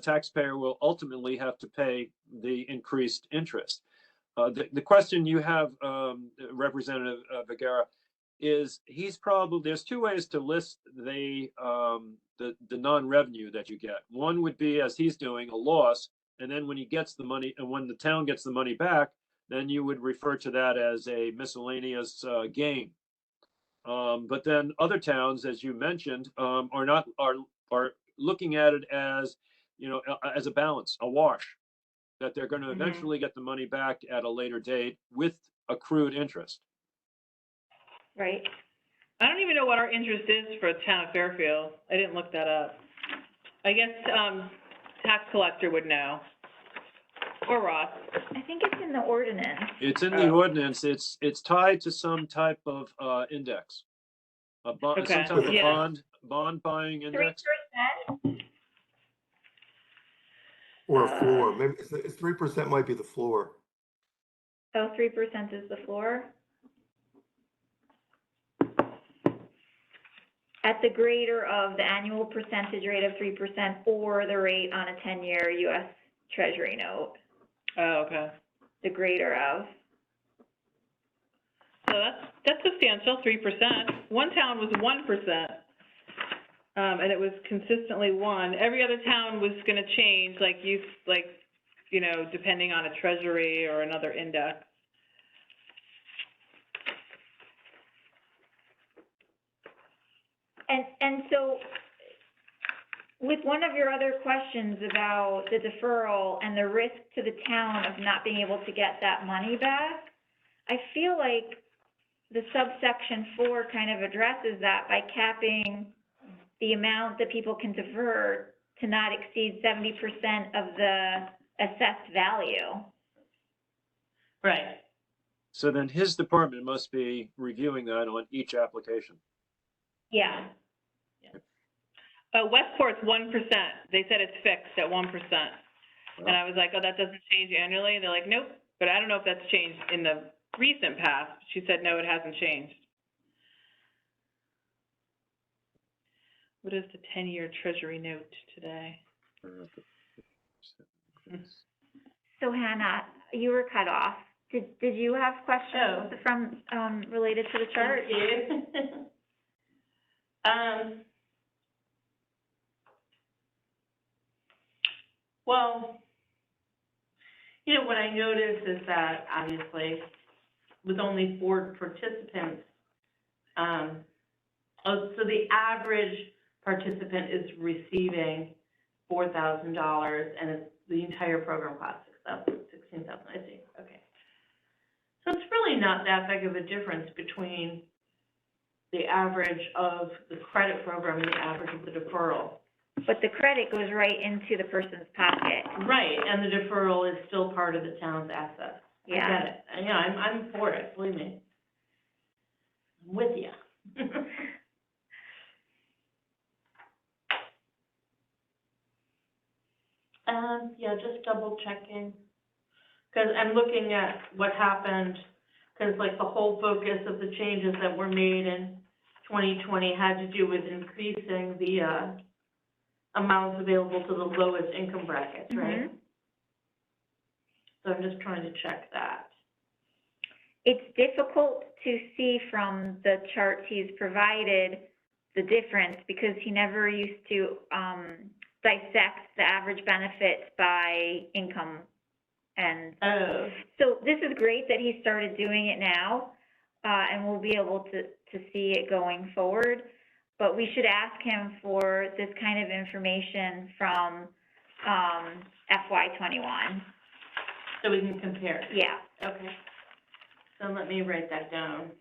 taxpayer will ultimately have to pay the increased interest. The question you have, Representative Vergara, is there's two ways to list the non-revenue that you get. One would be, as he's doing, a loss, and then when he gets the money, and when the town gets the money back, then you would refer to that as a miscellaneous gain. But then other towns, as you mentioned, are looking at it as, as a balance, a wash, that they're going to eventually get the money back at a later date with accrued interest. Right. I don't even know what our interest is for the town of Fairfield. I didn't look that up. I guess, tax collector would know. Or Ross. I think it's in the ordinance. It's in the ordinance. It's tied to some type of index, some type of bond buying index. 3%? Or a floor, maybe 3% might be the floor. Oh, 3% is the floor? At the greater of the annual percentage rate of 3% or the rate on a 10-year U.S. Treasury note. Oh, okay. The greater of. So that's substantial, 3%. One town was 1%, and it was consistently 1. Every other town was going to change, depending on a Treasury or another index. And so, with one of your other questions about the deferral and the risk to the town of not being able to get that money back, I feel like the subsection 4 kind of addresses that by capping the amount that people can defer to not exceed 70% of the assessed value. Right. So then his department must be reviewing that on each application. Yeah. Westport's 1%. They said it's fixed at 1%. And I was like, oh, that doesn't change annually? And they're like, nope. But I don't know if that's changed in the recent past. She said, no, it hasn't changed. What is the 10-year Treasury note today? So Hannah, you were cut off. Did you have questions from related to the chart? Thank you. Well, what I noticed is that obviously with only 4 participants, so the average participant is receiving $4,000, and it's the entire program cost $16,000. I see. Okay. So it's really not that big of a difference between the average of the credit program and the average of the deferral. But the credit goes right into the person's pocket. Right, and the deferral is still part of the town's assets. Yeah. I get it. Yeah, I'm for it, believe me. I'm with you. Yeah, just double checking. Because I'm looking at what happened, because the whole focus of the changes that were made in 2020 had to do with increasing the amounts available to the lowest income brackets, right? Mhm. So I'm just trying to check that. It's difficult to see from the charts he's provided the difference because he never used to, dissect the average benefits by income. And Oh, so this is great that he started doing it now, and we'll be able to see it going forward. But we should ask him for this kind of information from, FY '21. so we can compare. Yeah. Okay. So let me write that down.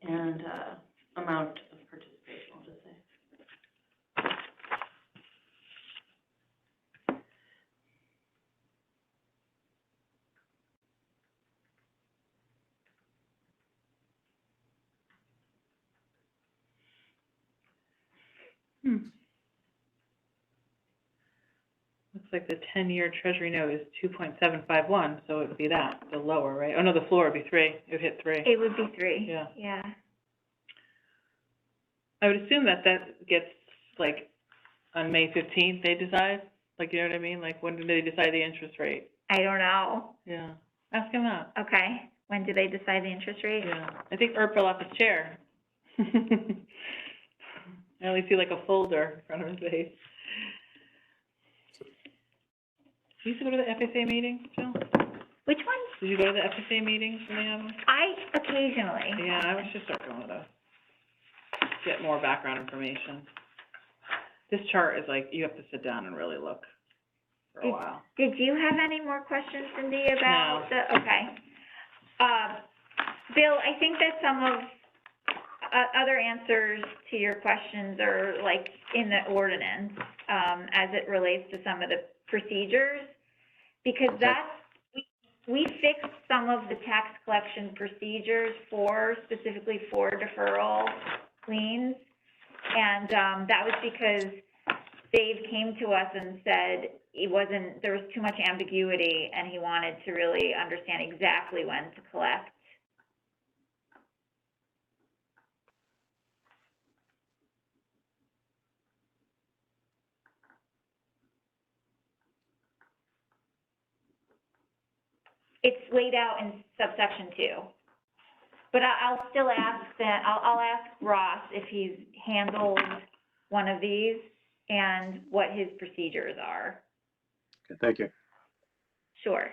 And, amount of participation, I'll just say. Looks like the 10-year Treasury note is 2.751, so it would be that, the lower, right? Oh, no, the floor would be 3. It would hit 3. It would be 3. Yeah. Yeah. I would assume that gets, like, on May 15th, they decide? Like, you know what I mean? Like, when do they decide the interest rate? I don't know. Yeah. Ask him that. Okay. When do they decide the interest rate? Yeah. I think Herb fell off his chair. I only see, like, a folder in front of his face. You used to go to the FSA meetings, Jill? Which one? Did you go to the FSA meetings when they have them? Occasionally. Yeah, I should start going to those. Get more background information. This chart is like, you have to sit down and really look for a while. Did you have any more questions, Cindy, about No. okay. Bill, I think that some of, other answers to your questions are like in the ordinance, as it relates to some of the procedures, because we fixed some of the tax collection procedures specifically for deferral liens, and, that was because Dave came to us and said there was too much ambiguity, and he wanted to really understand exactly when to collect. It's laid out in subsection 2. But I'll still ask I'll ask Ross if he's handled one of these and what his procedures are. Okay, thank you. Sure.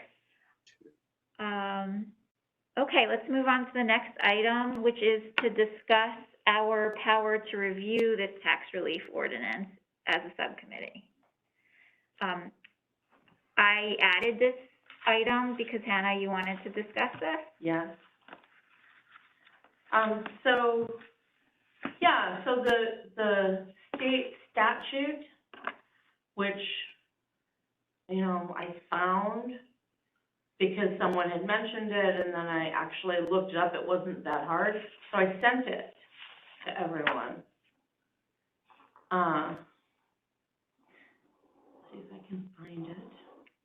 Okay, let's move on to the next item, which is to discuss our power to review this tax relief ordinance as a subcommittee. I added this item because, Hannah, you wanted to discuss this? Yes. So the state statute, which, you know, I found because someone had mentioned it, and then I actually looked it up. It wasn't that hard, so I sent it to everyone. See if I can find it.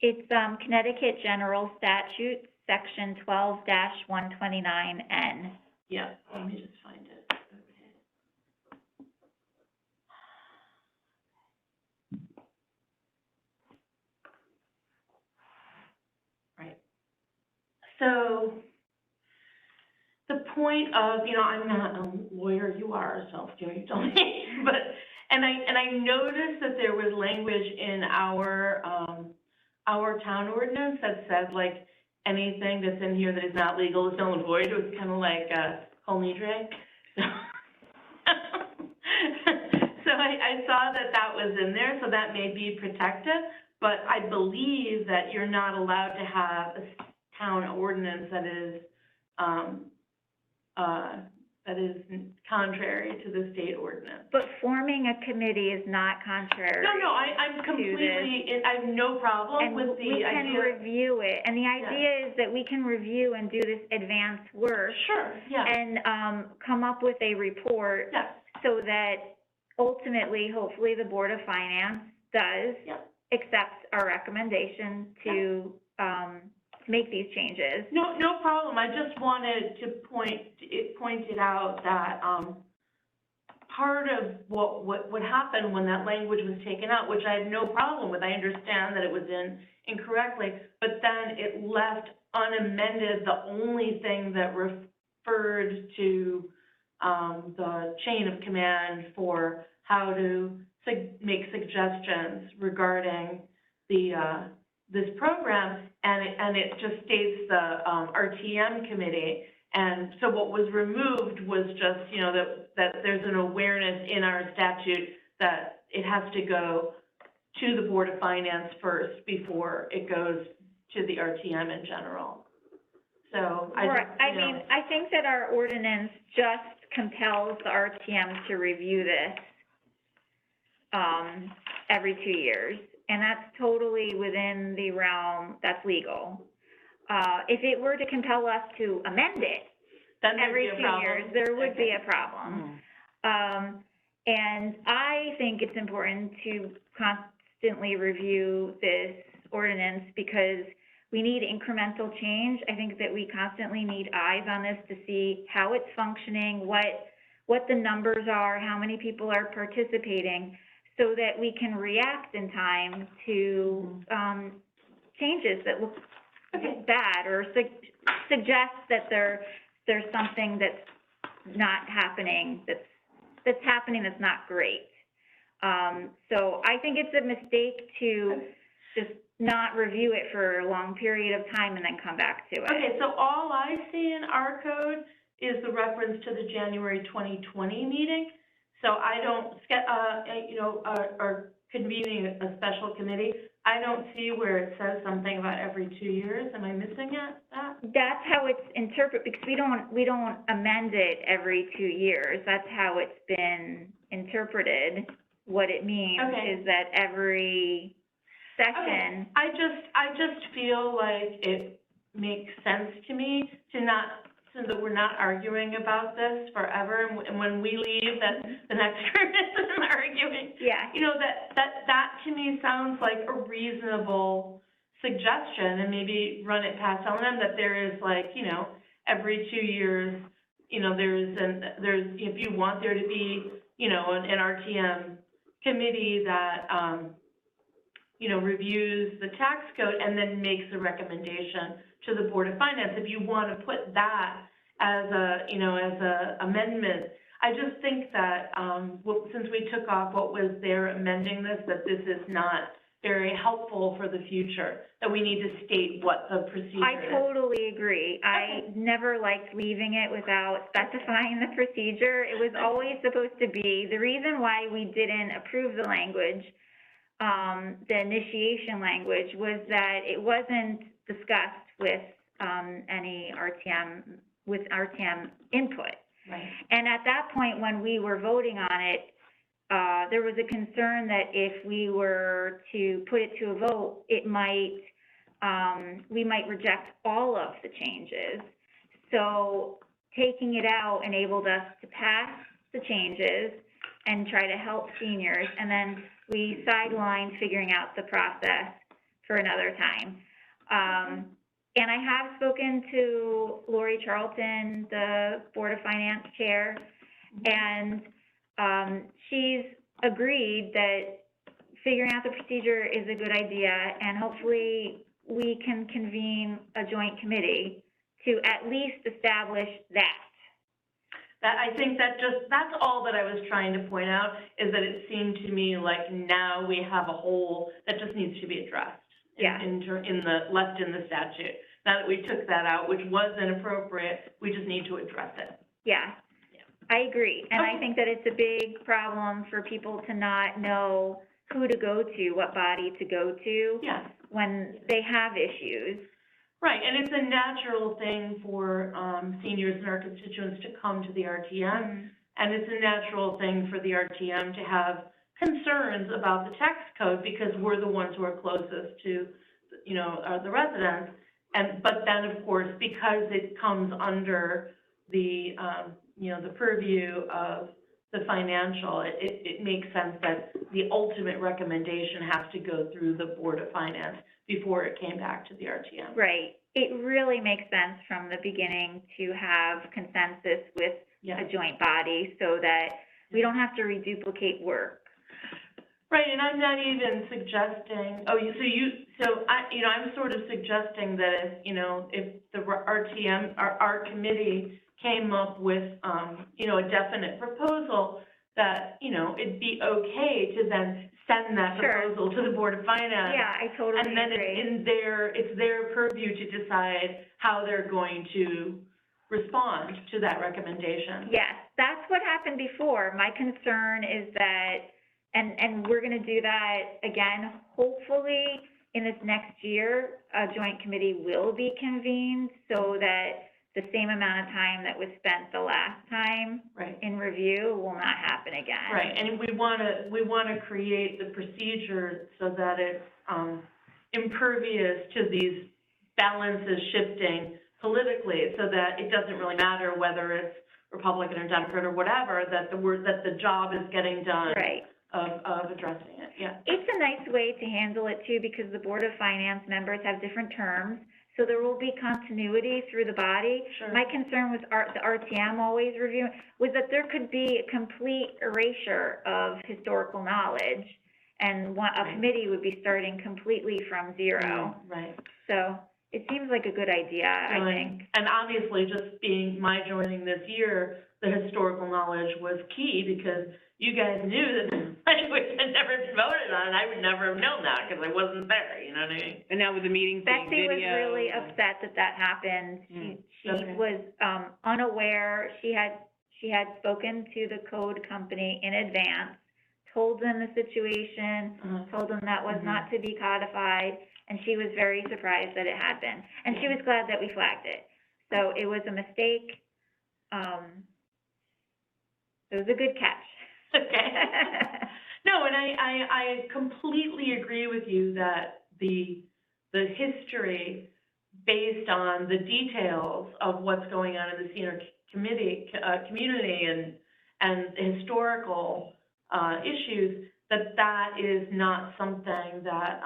It's Connecticut General Statute, Section 12-129N. Yeah, let me just find it. Right. So the point of, you know, I'm not a lawyer, you are, so you tell me, but, and I noticed that there was language in our town ordinance that said, like, anything that's in here that is not legal is null and void. It was kind of like Col Nidre. So I saw that was in there, so that may be protected, but I believe that you're not allowed to have a town ordinance that is that is contrary to the state ordinance. But forming a committee is not contrary. No, I'm completely, I have no problem with the idea. And we can review it, and the idea is that we can review and do this advanced work. Sure, yeah. And, come up with a report. Yeah. So that ultimately, hopefully, the Board of Finance does accept our recommendation to, make these changes. No problem. I just wanted to point it out that, part of what happened when that language was taken out, which I had no problem with, I understand that it was incorrectly, but then it left unamended the only thing that referred to, the chain of command for how to make suggestions regarding this program, and it just states the RTM committee. And so what was removed was just, you know, that there's an awareness in our statute that it has to go to the Board of Finance first before it goes to the RTM in general. So I think that our ordinance just compels the RTM to review this every 2 years. And that's totally within the realm that's legal. If it were to compel us to amend it every 2 years, there would be a problem. And I think it's important to constantly review this ordinance because we need incremental change. I think that we constantly need eyes on this to see how it's functioning, what the numbers are, how many people are participating, so that we can react in time to changes that look bad or suggest that there's something that's not happening, that's happening that's not great. So I think it's a mistake to just not review it for a long period of time and then come back to it. Okay, so all I see in our code is the reference to the January 2020 meeting. So I don't, or convening a special committee, I don't see where it says something about every 2 years. Am I missing it? That's how it's interpreted, because we don't amend it every 2 years. That's how it's been interpreted. What it means is that every session. I just feel like it makes sense to me to not, so that we're not arguing about this forever, and when we leave, that the next person is arguing. Yeah. You know, that to me sounds like a reasonable suggestion, and maybe run it past some of them, that there is, like, you know, every 2 years, you know, there's, if you want there to be, you know, an RTM committee that, you know, reviews the tax code and then makes a recommendation to the Board of Finance. If you want to put that as a, you know, as a amendment, I just think that, since we took off what was there amending this, that this is not very helpful for the future, that we need to state what the procedure is. I totally agree. I never liked leaving it without specifying the procedure. It was always supposed to be, the reason why we didn't approve the language, the initiation language, was that it wasn't discussed with any RTM, with RTM input. Right. And at that point, when we were voting on it, there was a concern that if we were to put it to a vote, it might, we might reject all of the changes. So taking it out enabled us to pass the changes and try to help seniors, and then we sidelined figuring out the process for another time. And I have spoken to Lori Charlton, the Board of Finance Chair, and she's agreed that figuring out the procedure is a good idea, and hopefully we can convene a joint committee to at least establish that. I think that's all that I was trying to point out, is that it seemed to me like now we have a hole that just needs to be addressed. Left in the statute. Now that we took that out, which was inappropriate, we just need to address it. Yeah. I agree, and I think that it's a big problem for people to not know who to go to, what body to go to when they have issues. Right, and it's a natural thing for, seniors and our constituents to come to the RTM. And it's a natural thing for the RTM to have concerns about the tax code because we're the ones who are closest to, you know, the residents. But then, of course, because it comes under the, you know, the purview of the financial, it makes sense that the ultimate recommendation has to go through the Board of Finance before it came back to the RTM. Right. It really makes sense from the beginning to have consensus with Yeah. a joint body so that we don't have to reduplicate work. Right, and I'm not even suggesting, I'm sort of suggesting that if, you know, if the RTM, our committee came up with, you know, a definite proposal, that, you know, it'd be okay to then send that Sure. proposal to the Board of Finance. Yeah, I totally And then agree. it's their purview to decide how they're going to respond to that recommendation. Yes, that's what happened before. My concern is that, and we're gonna do that again, hopefully in this next year, a joint committee will be convened so that the same amount of time that was spent the last time Right. in review will not happen again. Right, and we wanna create the procedure so that it's, impervious to these balances shifting politically, so that it doesn't really matter whether it's Republican or Democrat or whatever, that the job is getting done. Right. Of addressing it, yeah. It's a nice way to handle it too, because the Board of Finance members have different terms, so there will be continuity through the body. Sure. My concern with the RTM always reviewing, was that there could be a complete erasure of historical knowledge, and a committee would be starting completely from zero. Right. So, it seems like a good idea, I think. And obviously, just being my joining this year, the historical knowledge was key, because you guys knew that the language had never been voted on, and I would never have known that, because I wasn't there, you know what I mean? And now with the meetings being Betsy was video. really upset that happened. She Okay. was, unaware. She had spoken to the code company in advance, told them the situation, told them that was not to be codified, and she was very surprised that it had been. And she was glad that we flagged it. So it was a mistake. It was a good catch. Okay. No, and I completely agree with you that the history, based on the details of what's going on in the senior community and historical issues, that is not something that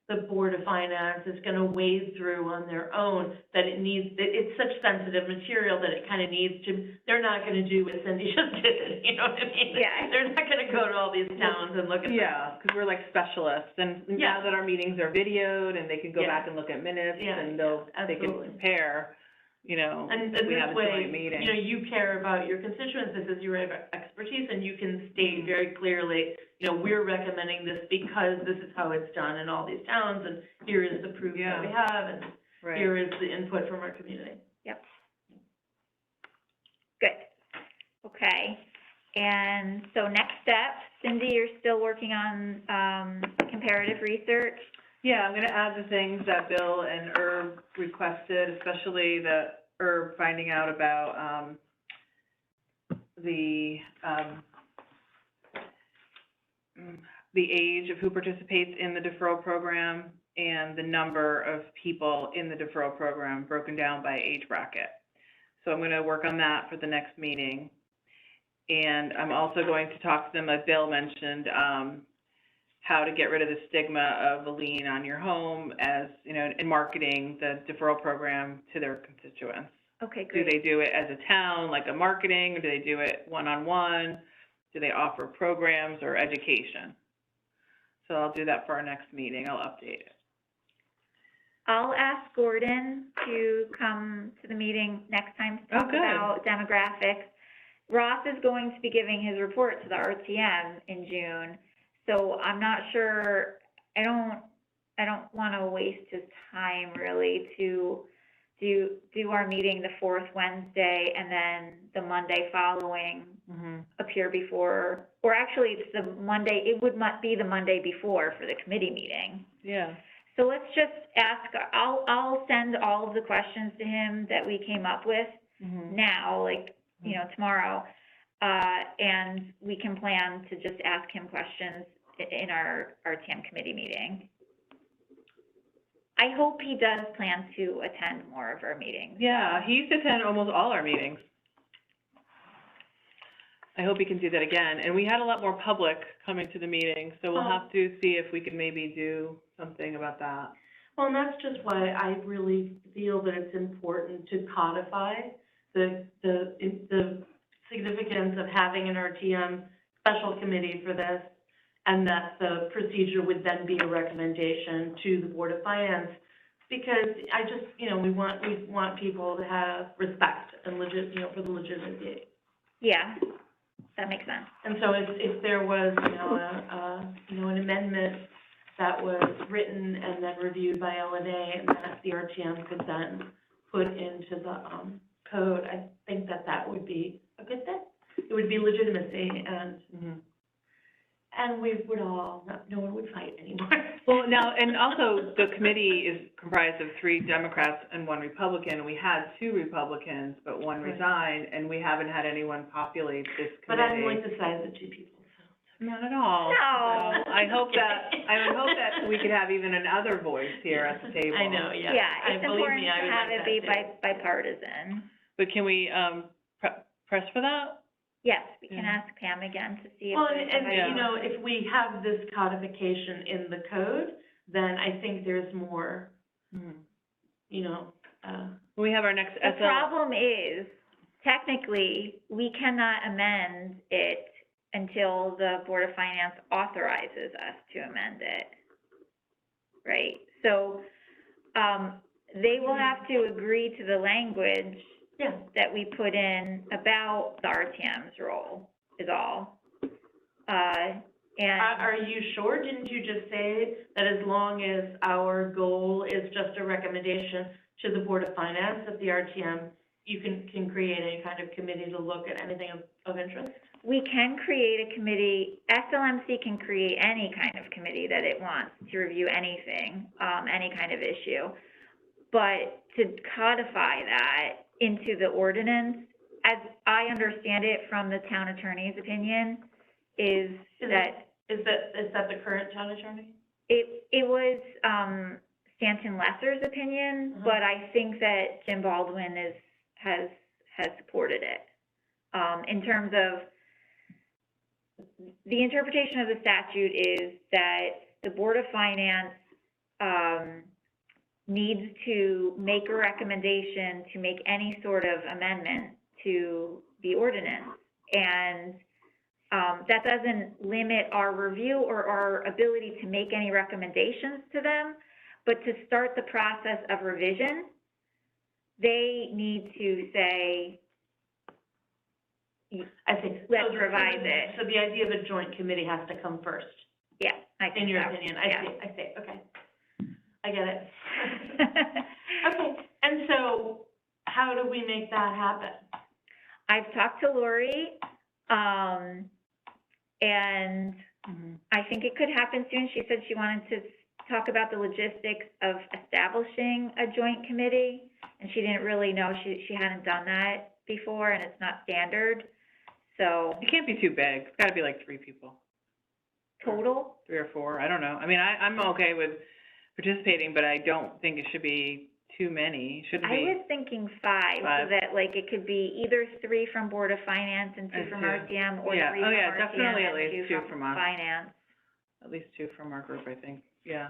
the Board of Finance is gonna wade through on their own, that it's such sensitive material that it kind of needs to, they're not gonna do what Cindy just did, you know what I mean? Yeah. They're not gonna go to all these towns and look at them. Yeah, because we're like specialists, and now that our meetings are videoed, and they can go Yeah. back and look at minutes, Yeah, and they can absolutely. compare, you know, And if we this have a way, joint meeting. you know, you care about your constituents, this is your expertise, and you can state very clearly, you know, we're recommending this because this is how it's done in all these towns, and here is the proof that we have, and Right. here is the input from our community. Yep. Good. Okay. And so next step, Cindy, you're still working on, comparative research? Yeah, I'm gonna add the things that Bill and Herb requested, especially the Herb finding out about, the age of who participates in the deferral program and the number of people in the deferral program broken down by age bracket. So I'm gonna work on that for the next meeting. And I'm also going to talk to them, as Bill mentioned, how to get rid of the stigma of a lien on your home, as, you know, in marketing the deferral program to their constituents. Okay, Do great. they do it as a town, like a marketing, or do they do it one-on-one? Do they offer programs or education? So I'll do that for our next meeting, I'll update it. I'll ask Gordon to come to the meeting next time to talk good. about demographics. Ross is going to be giving his report to the RTM in June, so I'm not sure, I don't wanna waste his time really to do our meeting the fourth Wednesday and then the Monday following appear before, or actually it's the Monday, it would be the Monday before for the committee meeting. Yeah. So let's just ask, I'll send all of the questions to him that we came up with now, like, you know, tomorrow. And we can plan to just ask him questions in our RTM committee meeting. I hope he does plan to attend more of our meetings. Yeah, he used to attend almost all our meetings. I hope he can do that again. And we had a lot more public coming to the meeting, so we'll have to see if we can maybe do something about that. Well, and that's just why I really feel that it's important to codify the significance of having an RTM special committee for this, and that the procedure would then be a recommendation to the Board of Finance, because I just, you know, we want people to have respect and for the legitimacy. Yeah, that makes sense. And so if there was, an amendment that was written and then reviewed by LNA, and that the RTM could then put into the, code, I think that would be a good thing. It would be legitimacy, and, and we would all, no one would fight anymore. Well, now, and also, the committee is comprised of 3 Democrats and 1 Republican. We had 2 Republicans, but 1 resigned, and we haven't had anyone populate this committee. But I don't like the size of 2 people, so. Not at all. No. So I would hope that we could have even another voice here at the table. I know, yeah. Yeah, it's important Believe me, I to would have like it be that too. bipartisan. But can we, press for that? Yes, we can Yeah. ask Pam again to see if Well, there's and somebody you else. know, if we have this codification in the code, then I think there's more, you know, We have our next The SL. problem is, technically, we cannot amend it until the Board of Finance authorizes us to amend it, right? So, they will have to agree to the language that we put in about the RTM's role, is all. And Are you sure? Didn't you just say that as long as our goal is just a recommendation to the Board of Finance, that the RTM, you can create any kind of committee to look at anything of interest? we can create a committee, SLMC can create any kind of committee that it wants to review anything, any kind of issue. But to codify that into the ordinance, as I understand it from the town attorney's opinion, is that the current town attorney? it was, Stanton Lesser's opinion, but I think that Jim Baldwin has supported it. In terms of, the interpretation of the statute is that the Board of Finance, needs to make a recommendation to make any sort of amendment to the ordinance. And, that doesn't limit our review or our ability to make any recommendations to them, but to start the process of revision, they need to say, I think. let's revise it. So the idea of a joint committee has to come first, Yeah, I think in your so. opinion. Yeah. I see, okay. I get it. Okay, and so how do we make that happen? I've talked to Lori, and I think it could happen soon. She said she wanted to talk about the logistics of establishing a joint committee, and she didn't really know, she hadn't done that before, and it's not standard, so. It can't be too big. It's gotta be like 3 people, Total? 3 or 4. I don't know. I mean, I'm okay with participating, but I don't think it should be too many. It shouldn't I be. was thinking 5, so 5. that, like, it could be either 3 from Board of Finance and 2 And from 2. RTM, or 3 Yeah. from Oh, yeah, RTM definitely at and least 2 2 from us. Finance. At least 2 from our group, I think, yeah.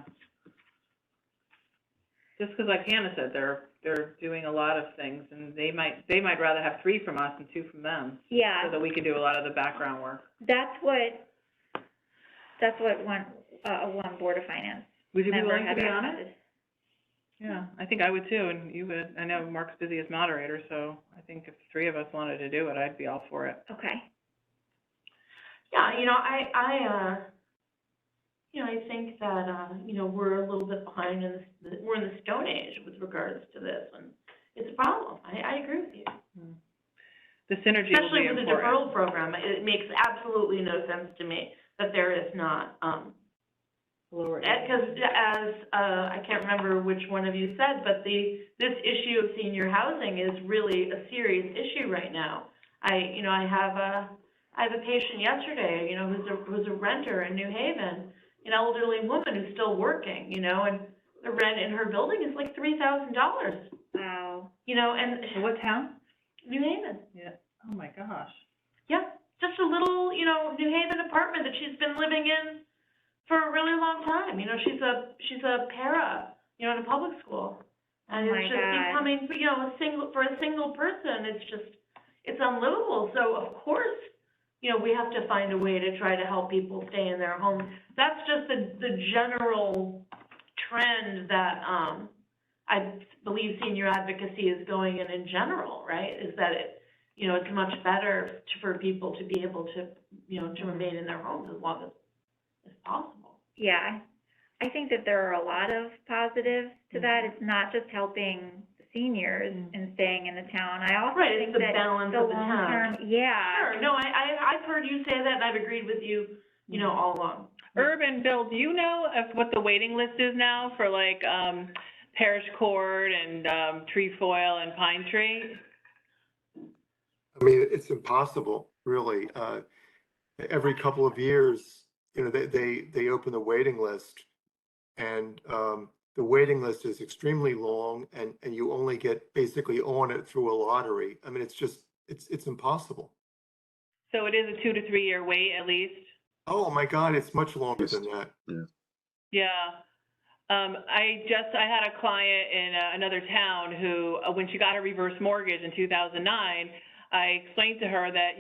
Just because, like Hannah said, they're doing a lot of things, and they might rather have 3 from us and 2 from them, Yeah. so that we can do a lot of the background work. That's what one Board of Finance Would you be member willing to had be on it? recommended. Yeah, I think I would too, and you would. I know Mark's busy as moderator, so I think if 3 of us wanted to do it, I'd be all for it. Okay. Yeah, you know, I think that, we're a little bit behind we're in the Stone Age with regards to this, and it's a problem. I agree with you. The synergy will Especially be with the important. deferral program, it makes absolutely no sense to me that there is not, Lower. because as, I can't remember which one of you said, but this issue of senior housing is really a serious issue right now. I have a patient yesterday, who's a renter in New Haven, an elderly woman who's still working, and the rent in her building is like $3,000. Wow. And. So what town? New Haven. Yeah. Oh my gosh. Yeah, just a little, New Haven apartment that she's been living in for a really long time. She's a para, in a public school. And Oh my it's just God. becoming, for a single person, it's unlivable. So of course, we have to find a way to try to help people stay in their homes. That's just the general trend that, I believe senior advocacy is going in general, right? Is that it's much better for people to be able to, to remain in their homes as long as possible. Yeah, I think that there are a lot of positives to that. It's not just helping the seniors and staying in the town. I also Right, think it's the that balance the of the long-term, town. yeah. Sure, no, I've heard you say that, and I've agreed with you, all along. Urban, Bill, do you know what the waiting list is now for like, Parish Court and, Trefoil and Pine Tree? I mean, it's impossible, really. Every couple of years, they open the waiting list, and the waiting list is extremely long, and you only get basically on it through a lottery. I mean, it's impossible. So it is a 2 to 3 year wait at least? Oh my God, it's much longer than that. Yeah. I had a client in another town who, when she got her reverse mortgage in 2009, I explained to her that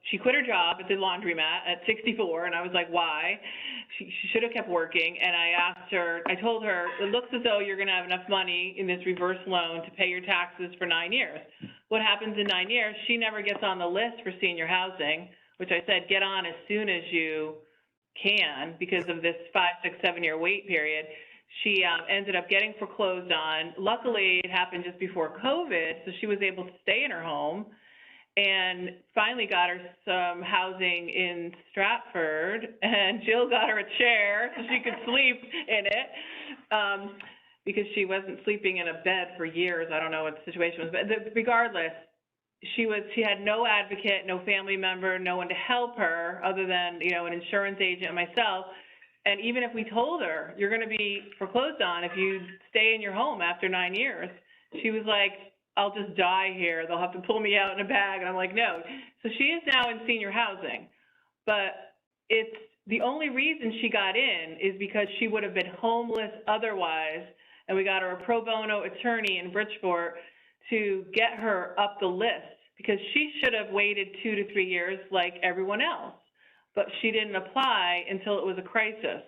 she quit her job at the laundromat at 64, and I was like, why? She should have kept working, and I told her, it looks as though you're gonna have enough money in this reverse loan to pay your taxes for 9 years. What happens in 9 years? She never gets on the list for senior housing, which I said, get on as soon as you can because of this 5, 6, 7 year wait period. She ended up getting foreclosed on. Luckily, it happened just before COVID, so she was able to stay in her home and finally got her some housing in Stratford, and Jill got her a chair so she could sleep in it because she wasn't sleeping in a bed for years. I don't know what the situation was, but regardless, she had no advocate, no family member, no one to help her other than, an insurance agent and myself. And even if we told her, you're going to be foreclosed on if you stay in your home after 9 years, she was like, I'll just die here. They'll have to pull me out in a bag. And I'm like, no. So she is now in senior housing. But it's the only reason she got in is because she would have been homeless otherwise. And we got her a pro bono attorney in Bridgeport to get her up the list because she should have waited 2 to 3 years like everyone else. But she didn't apply until it was a crisis.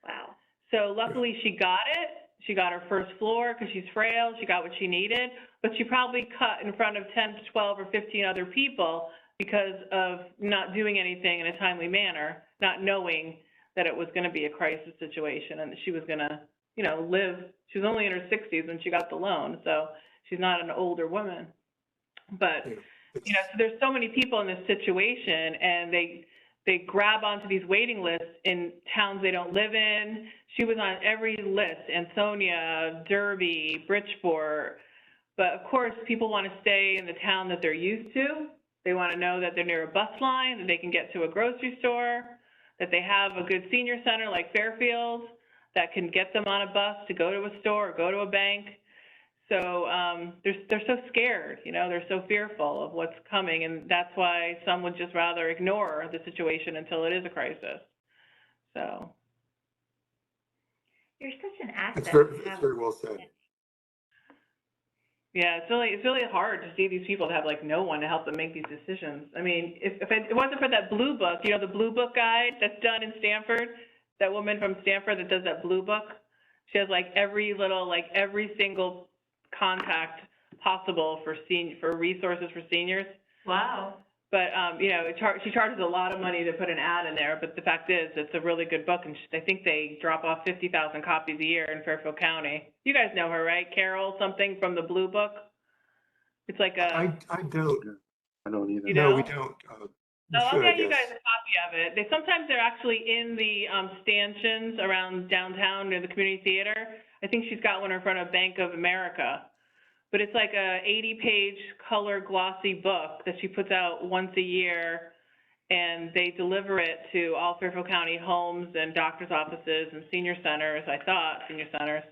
Wow. So luckily she got it. She got her first floor because she's frail. She got what she needed, but she probably cut in front of 10 to 12 or 15 other people because of not doing anything in a timely manner, not knowing that it was going to be a crisis situation and that she was going to, live. She was only in her 60s when she got the loan, so she's not an older woman. But, so there's so many people in this situation, and they grab onto these waiting lists in towns they don't live in. She was on every list, Ansonia, Derby, Bridgeport. But of course, people want to stay in the town that they're used to. They want to know that they're near a bus line, that they can get to a grocery store, that they have a good senior center like Fairfield that can get them on a bus to go to a store or go to a bank. So they're so scared, they're so fearful of what's coming, and that's why some would just rather ignore the situation until it is a crisis. So. You're such an asset. It's very well said. Yeah, it's really hard to see these people that have like no one to help them make these decisions. I mean, if it wasn't for that blue book, the blue book guide that's done in Stanford, that woman from Stanford that does that blue book, she has like every single contact possible for resources for seniors. Wow. But, she charges a lot of money to put an ad in there, but the fact is, it's a really good book, and I think they drop off 50,000 copies a year in Fairfield County. You guys know her, right? Carol something from the Blue Book? It's like a... I don't. I don't either. You No, know? we don't. You I'll should, I get you guys guess. a copy of it. Sometimes they're actually in the stanchions around downtown near the community theater. I think she's got one in front of Bank of America. But it's like a 80-page color glossy book that she puts out once a year, and they deliver it to all Fairfield County homes and doctor's offices and senior centers, senior centers.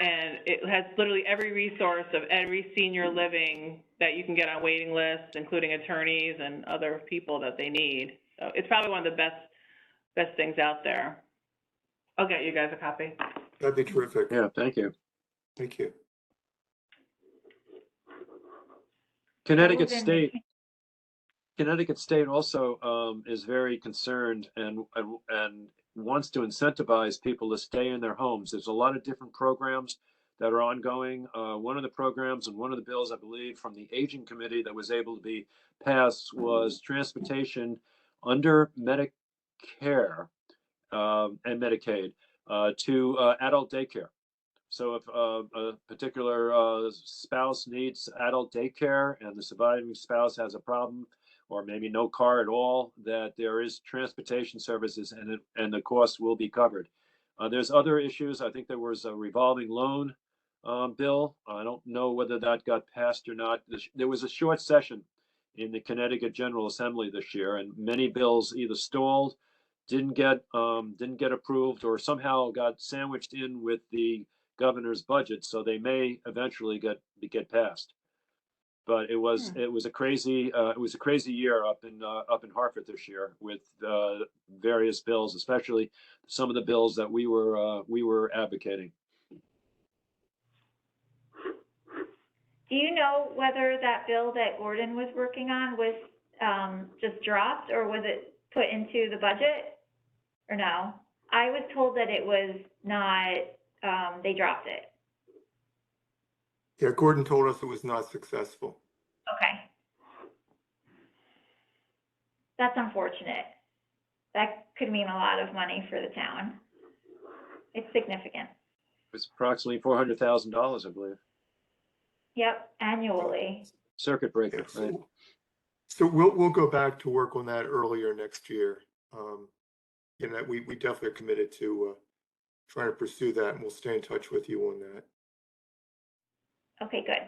And it has literally every resource of every senior living that you can get on waiting lists, including attorneys and other people that they need. So it's probably one of the best things out there. I'll get you guys a copy. That'd be terrific. Yeah, thank you. Thank you. Connecticut State also is very concerned and wants to incentivize people to stay in their homes. There's a lot of different programs that are ongoing. One of the programs and one of the bills, I believe, from the Aging Committee that was able to be passed was transportation under Medicare and Medicaid to adult daycare. So if a particular spouse needs adult daycare and the surviving spouse has a problem, or maybe no car at all, that there is transportation services and the cost will be covered. There's other issues. I think there was a revolving loan bill. I don't know whether that got passed or not. There was a short session in the Connecticut General Assembly this year, and many bills either stalled, didn't get approved, or somehow got sandwiched in with the governor's budget, so they may eventually get passed. But it was a crazy year up in Hartford this year with various bills, especially some of the bills that we were advocating. Do you know whether that bill that Gordon was working on was just dropped, or was it put into the budget, or no? I was told that it was not. They dropped it. Yeah, Gordon told us it was not successful. Okay. That's unfortunate. That could mean a lot of money for the town. It's significant. It's approximately $400,000, I believe. Yep, annually. Circuit breaker, Yeah, right? so we'll go back to work on that earlier next year. That we definitely are committed to trying to pursue that, and we'll stay in touch with you on that. Okay, good.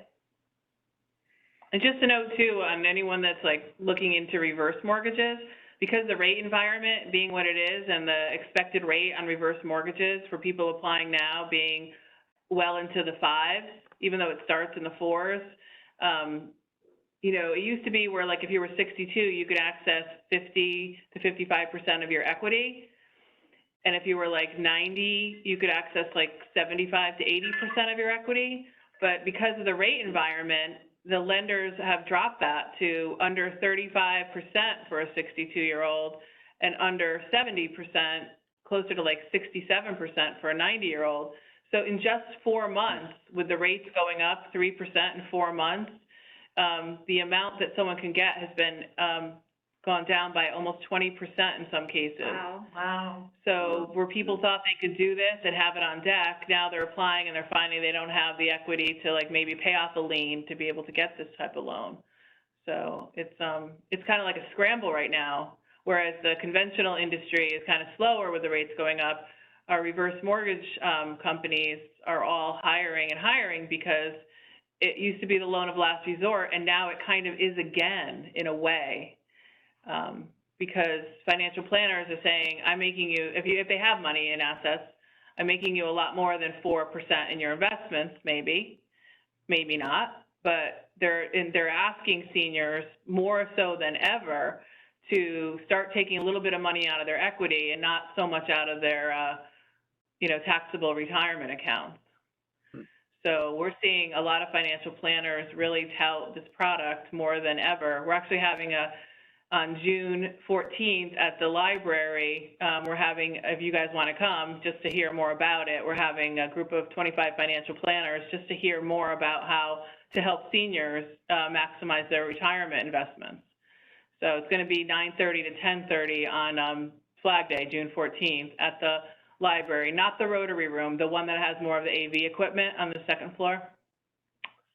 And just to note too, on anyone that's like looking into reverse mortgages, because the rate environment being what it is and the expected rate on reverse mortgages for people applying now being well into the 5s, even though it starts in the 4s, it used to be where like if you were 62, you could access 50 to 55% of your equity. And if you were like 90, you could access like 75 to 80% of your equity. But because of the rate environment, the lenders have dropped that to under 35% for a 62-year-old and under 70%, closer to like 67% for a 90-year-old. So in just 4 months, with the rates going up 3% in 4 months, the amount that someone can get has been gone down by almost 20% in some cases. Wow. So where people thought they could do this and have it on deck, now they're applying and they're finding they don't have the equity to like maybe pay off a lien to be able to get this type of loan. So it's kind of like a scramble right now, whereas the conventional industry is kind of slower with the rates going up. Our reverse mortgage companies are all hiring and hiring because it used to be the loan of last resort, and now it kind of is again in a way. Because financial planners are saying, I'm making you, if they have money in assets, I'm making you a lot more than 4% in your investments, maybe not, but they're asking seniors more so than ever to start taking a little bit of money out of their equity and not so much out of their, taxable retirement accounts. So we're seeing a lot of financial planners really tout this product more than ever. We're actually having on June 14th at the library, we're having, if you guys want to come just to hear more about it, we're having a group of 25 financial planners just to hear more about how to help seniors maximize their retirement investments. So it's going to be 9:30 to 10:30 on Flag Day, June 14th at the library, not the Rotary Room, the one that has more of the AV equipment on the second floor.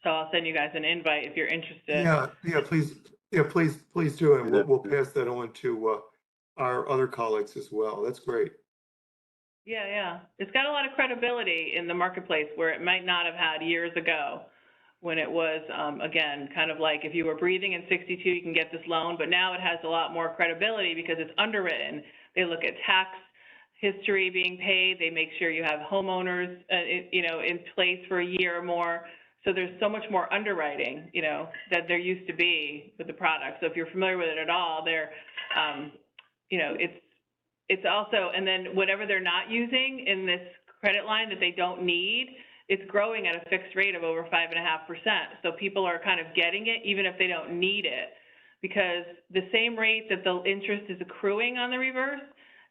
So I'll send you guys an invite if you're interested. Yeah, please Yeah, please do, and Do that. we'll pass that on to, our other colleagues as well. That's great. Yeah, yeah. It's got a lot of credibility in the marketplace where it might not have had years ago when it was, again, kind of like if you were breathing in 62, you can get this loan, but now it has a lot more credibility because it's underwritten. They look at tax history being paid. They make sure you have homeowners, in place for a year or more. So there's so much more underwriting, that there used to be with the product. So if you're familiar with it at all, it's also, and then whatever they're not using in this credit line that they don't need, it's growing at a fixed rate of over 5.5%. So people are kind of getting it even if they don't need it, because the same rate that the interest is accruing on the reverse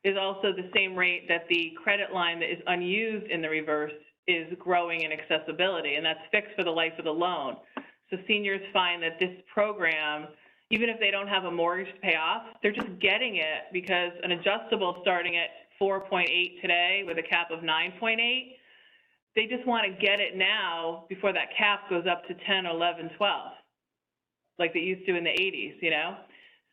is also the same rate that the credit line that is unused in the reverse is growing in accessibility, and that's fixed for the life of the loan. So seniors find that this program, even if they don't have a mortgage to pay off, they're just getting it because an adjustable starting at 4.8 today with a cap of 9.8, they just want to get it now before that cap goes up to 10, 11, 12, like they used to in the 80s,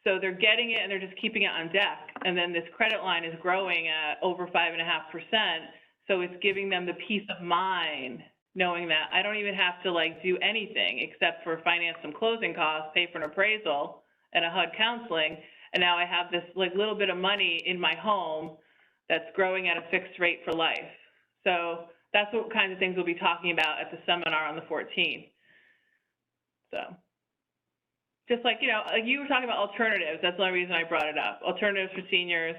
So they're getting it and they're just keeping it on deck. And then this credit line is growing at over 5.5%. So it's giving them the peace of mind knowing that I don't even have to do anything except for finance some closing costs, pay for an appraisal and a HUD counseling. And now I have this little bit of money in my home that's growing at a fixed rate for life. So that's what kinds of things we'll be talking about at the seminar on the 14th. So just you were talking about alternatives. That's the only reason I brought it up. Alternatives for seniors.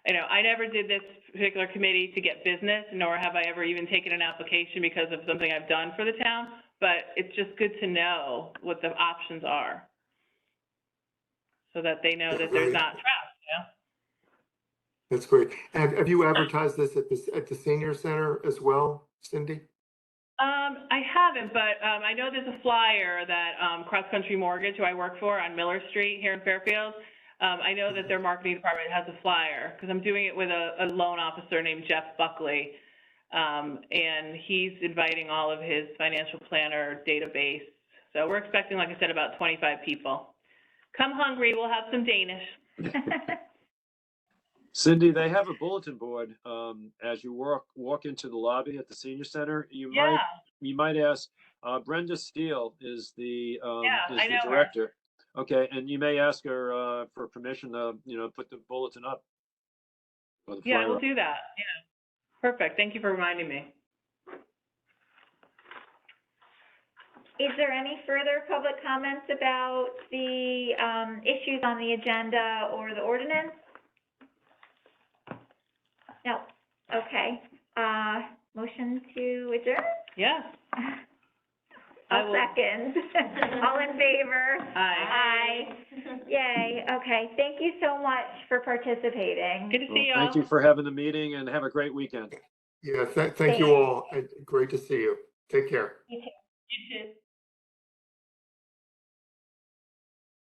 I never did this particular committee to get business, nor have I ever even taken an application because of something I've done for the town, but it's just good to know what the options are so that they know that they're not trapped, That's great. Have you advertised this at the senior center as well, Cindy? I haven't, but I know there's a flyer that Cross Country Mortgage, who I work for on Miller Street here in Fairfield, I know that their marketing department has a flyer because I'm doing it with a loan officer named Jeff Buckley, and he's inviting all of his financial planner database. So we're expecting, like I said, about 25 people. Come hungry, we'll have some Danish. Cindy, they have a bulletin board as you walk into the lobby at the senior center. You might ask. Brenda Steele is the director. Her. Okay, and you may ask her for permission to put the bulletin up. Yeah, we'll do that. Yeah, perfect. Thank you for reminding me. Is there any further public comments about the issues on the agenda or the ordinance? No. Okay. Motion to adjourn? Yeah. I'll second. All in favor? Aye. Aye. Yay. Okay. Thank you so much for participating. Good to see you all. Thank you for having the meeting and have a great weekend. Yeah, thank you all. Great to see you. Take care. You too. You too.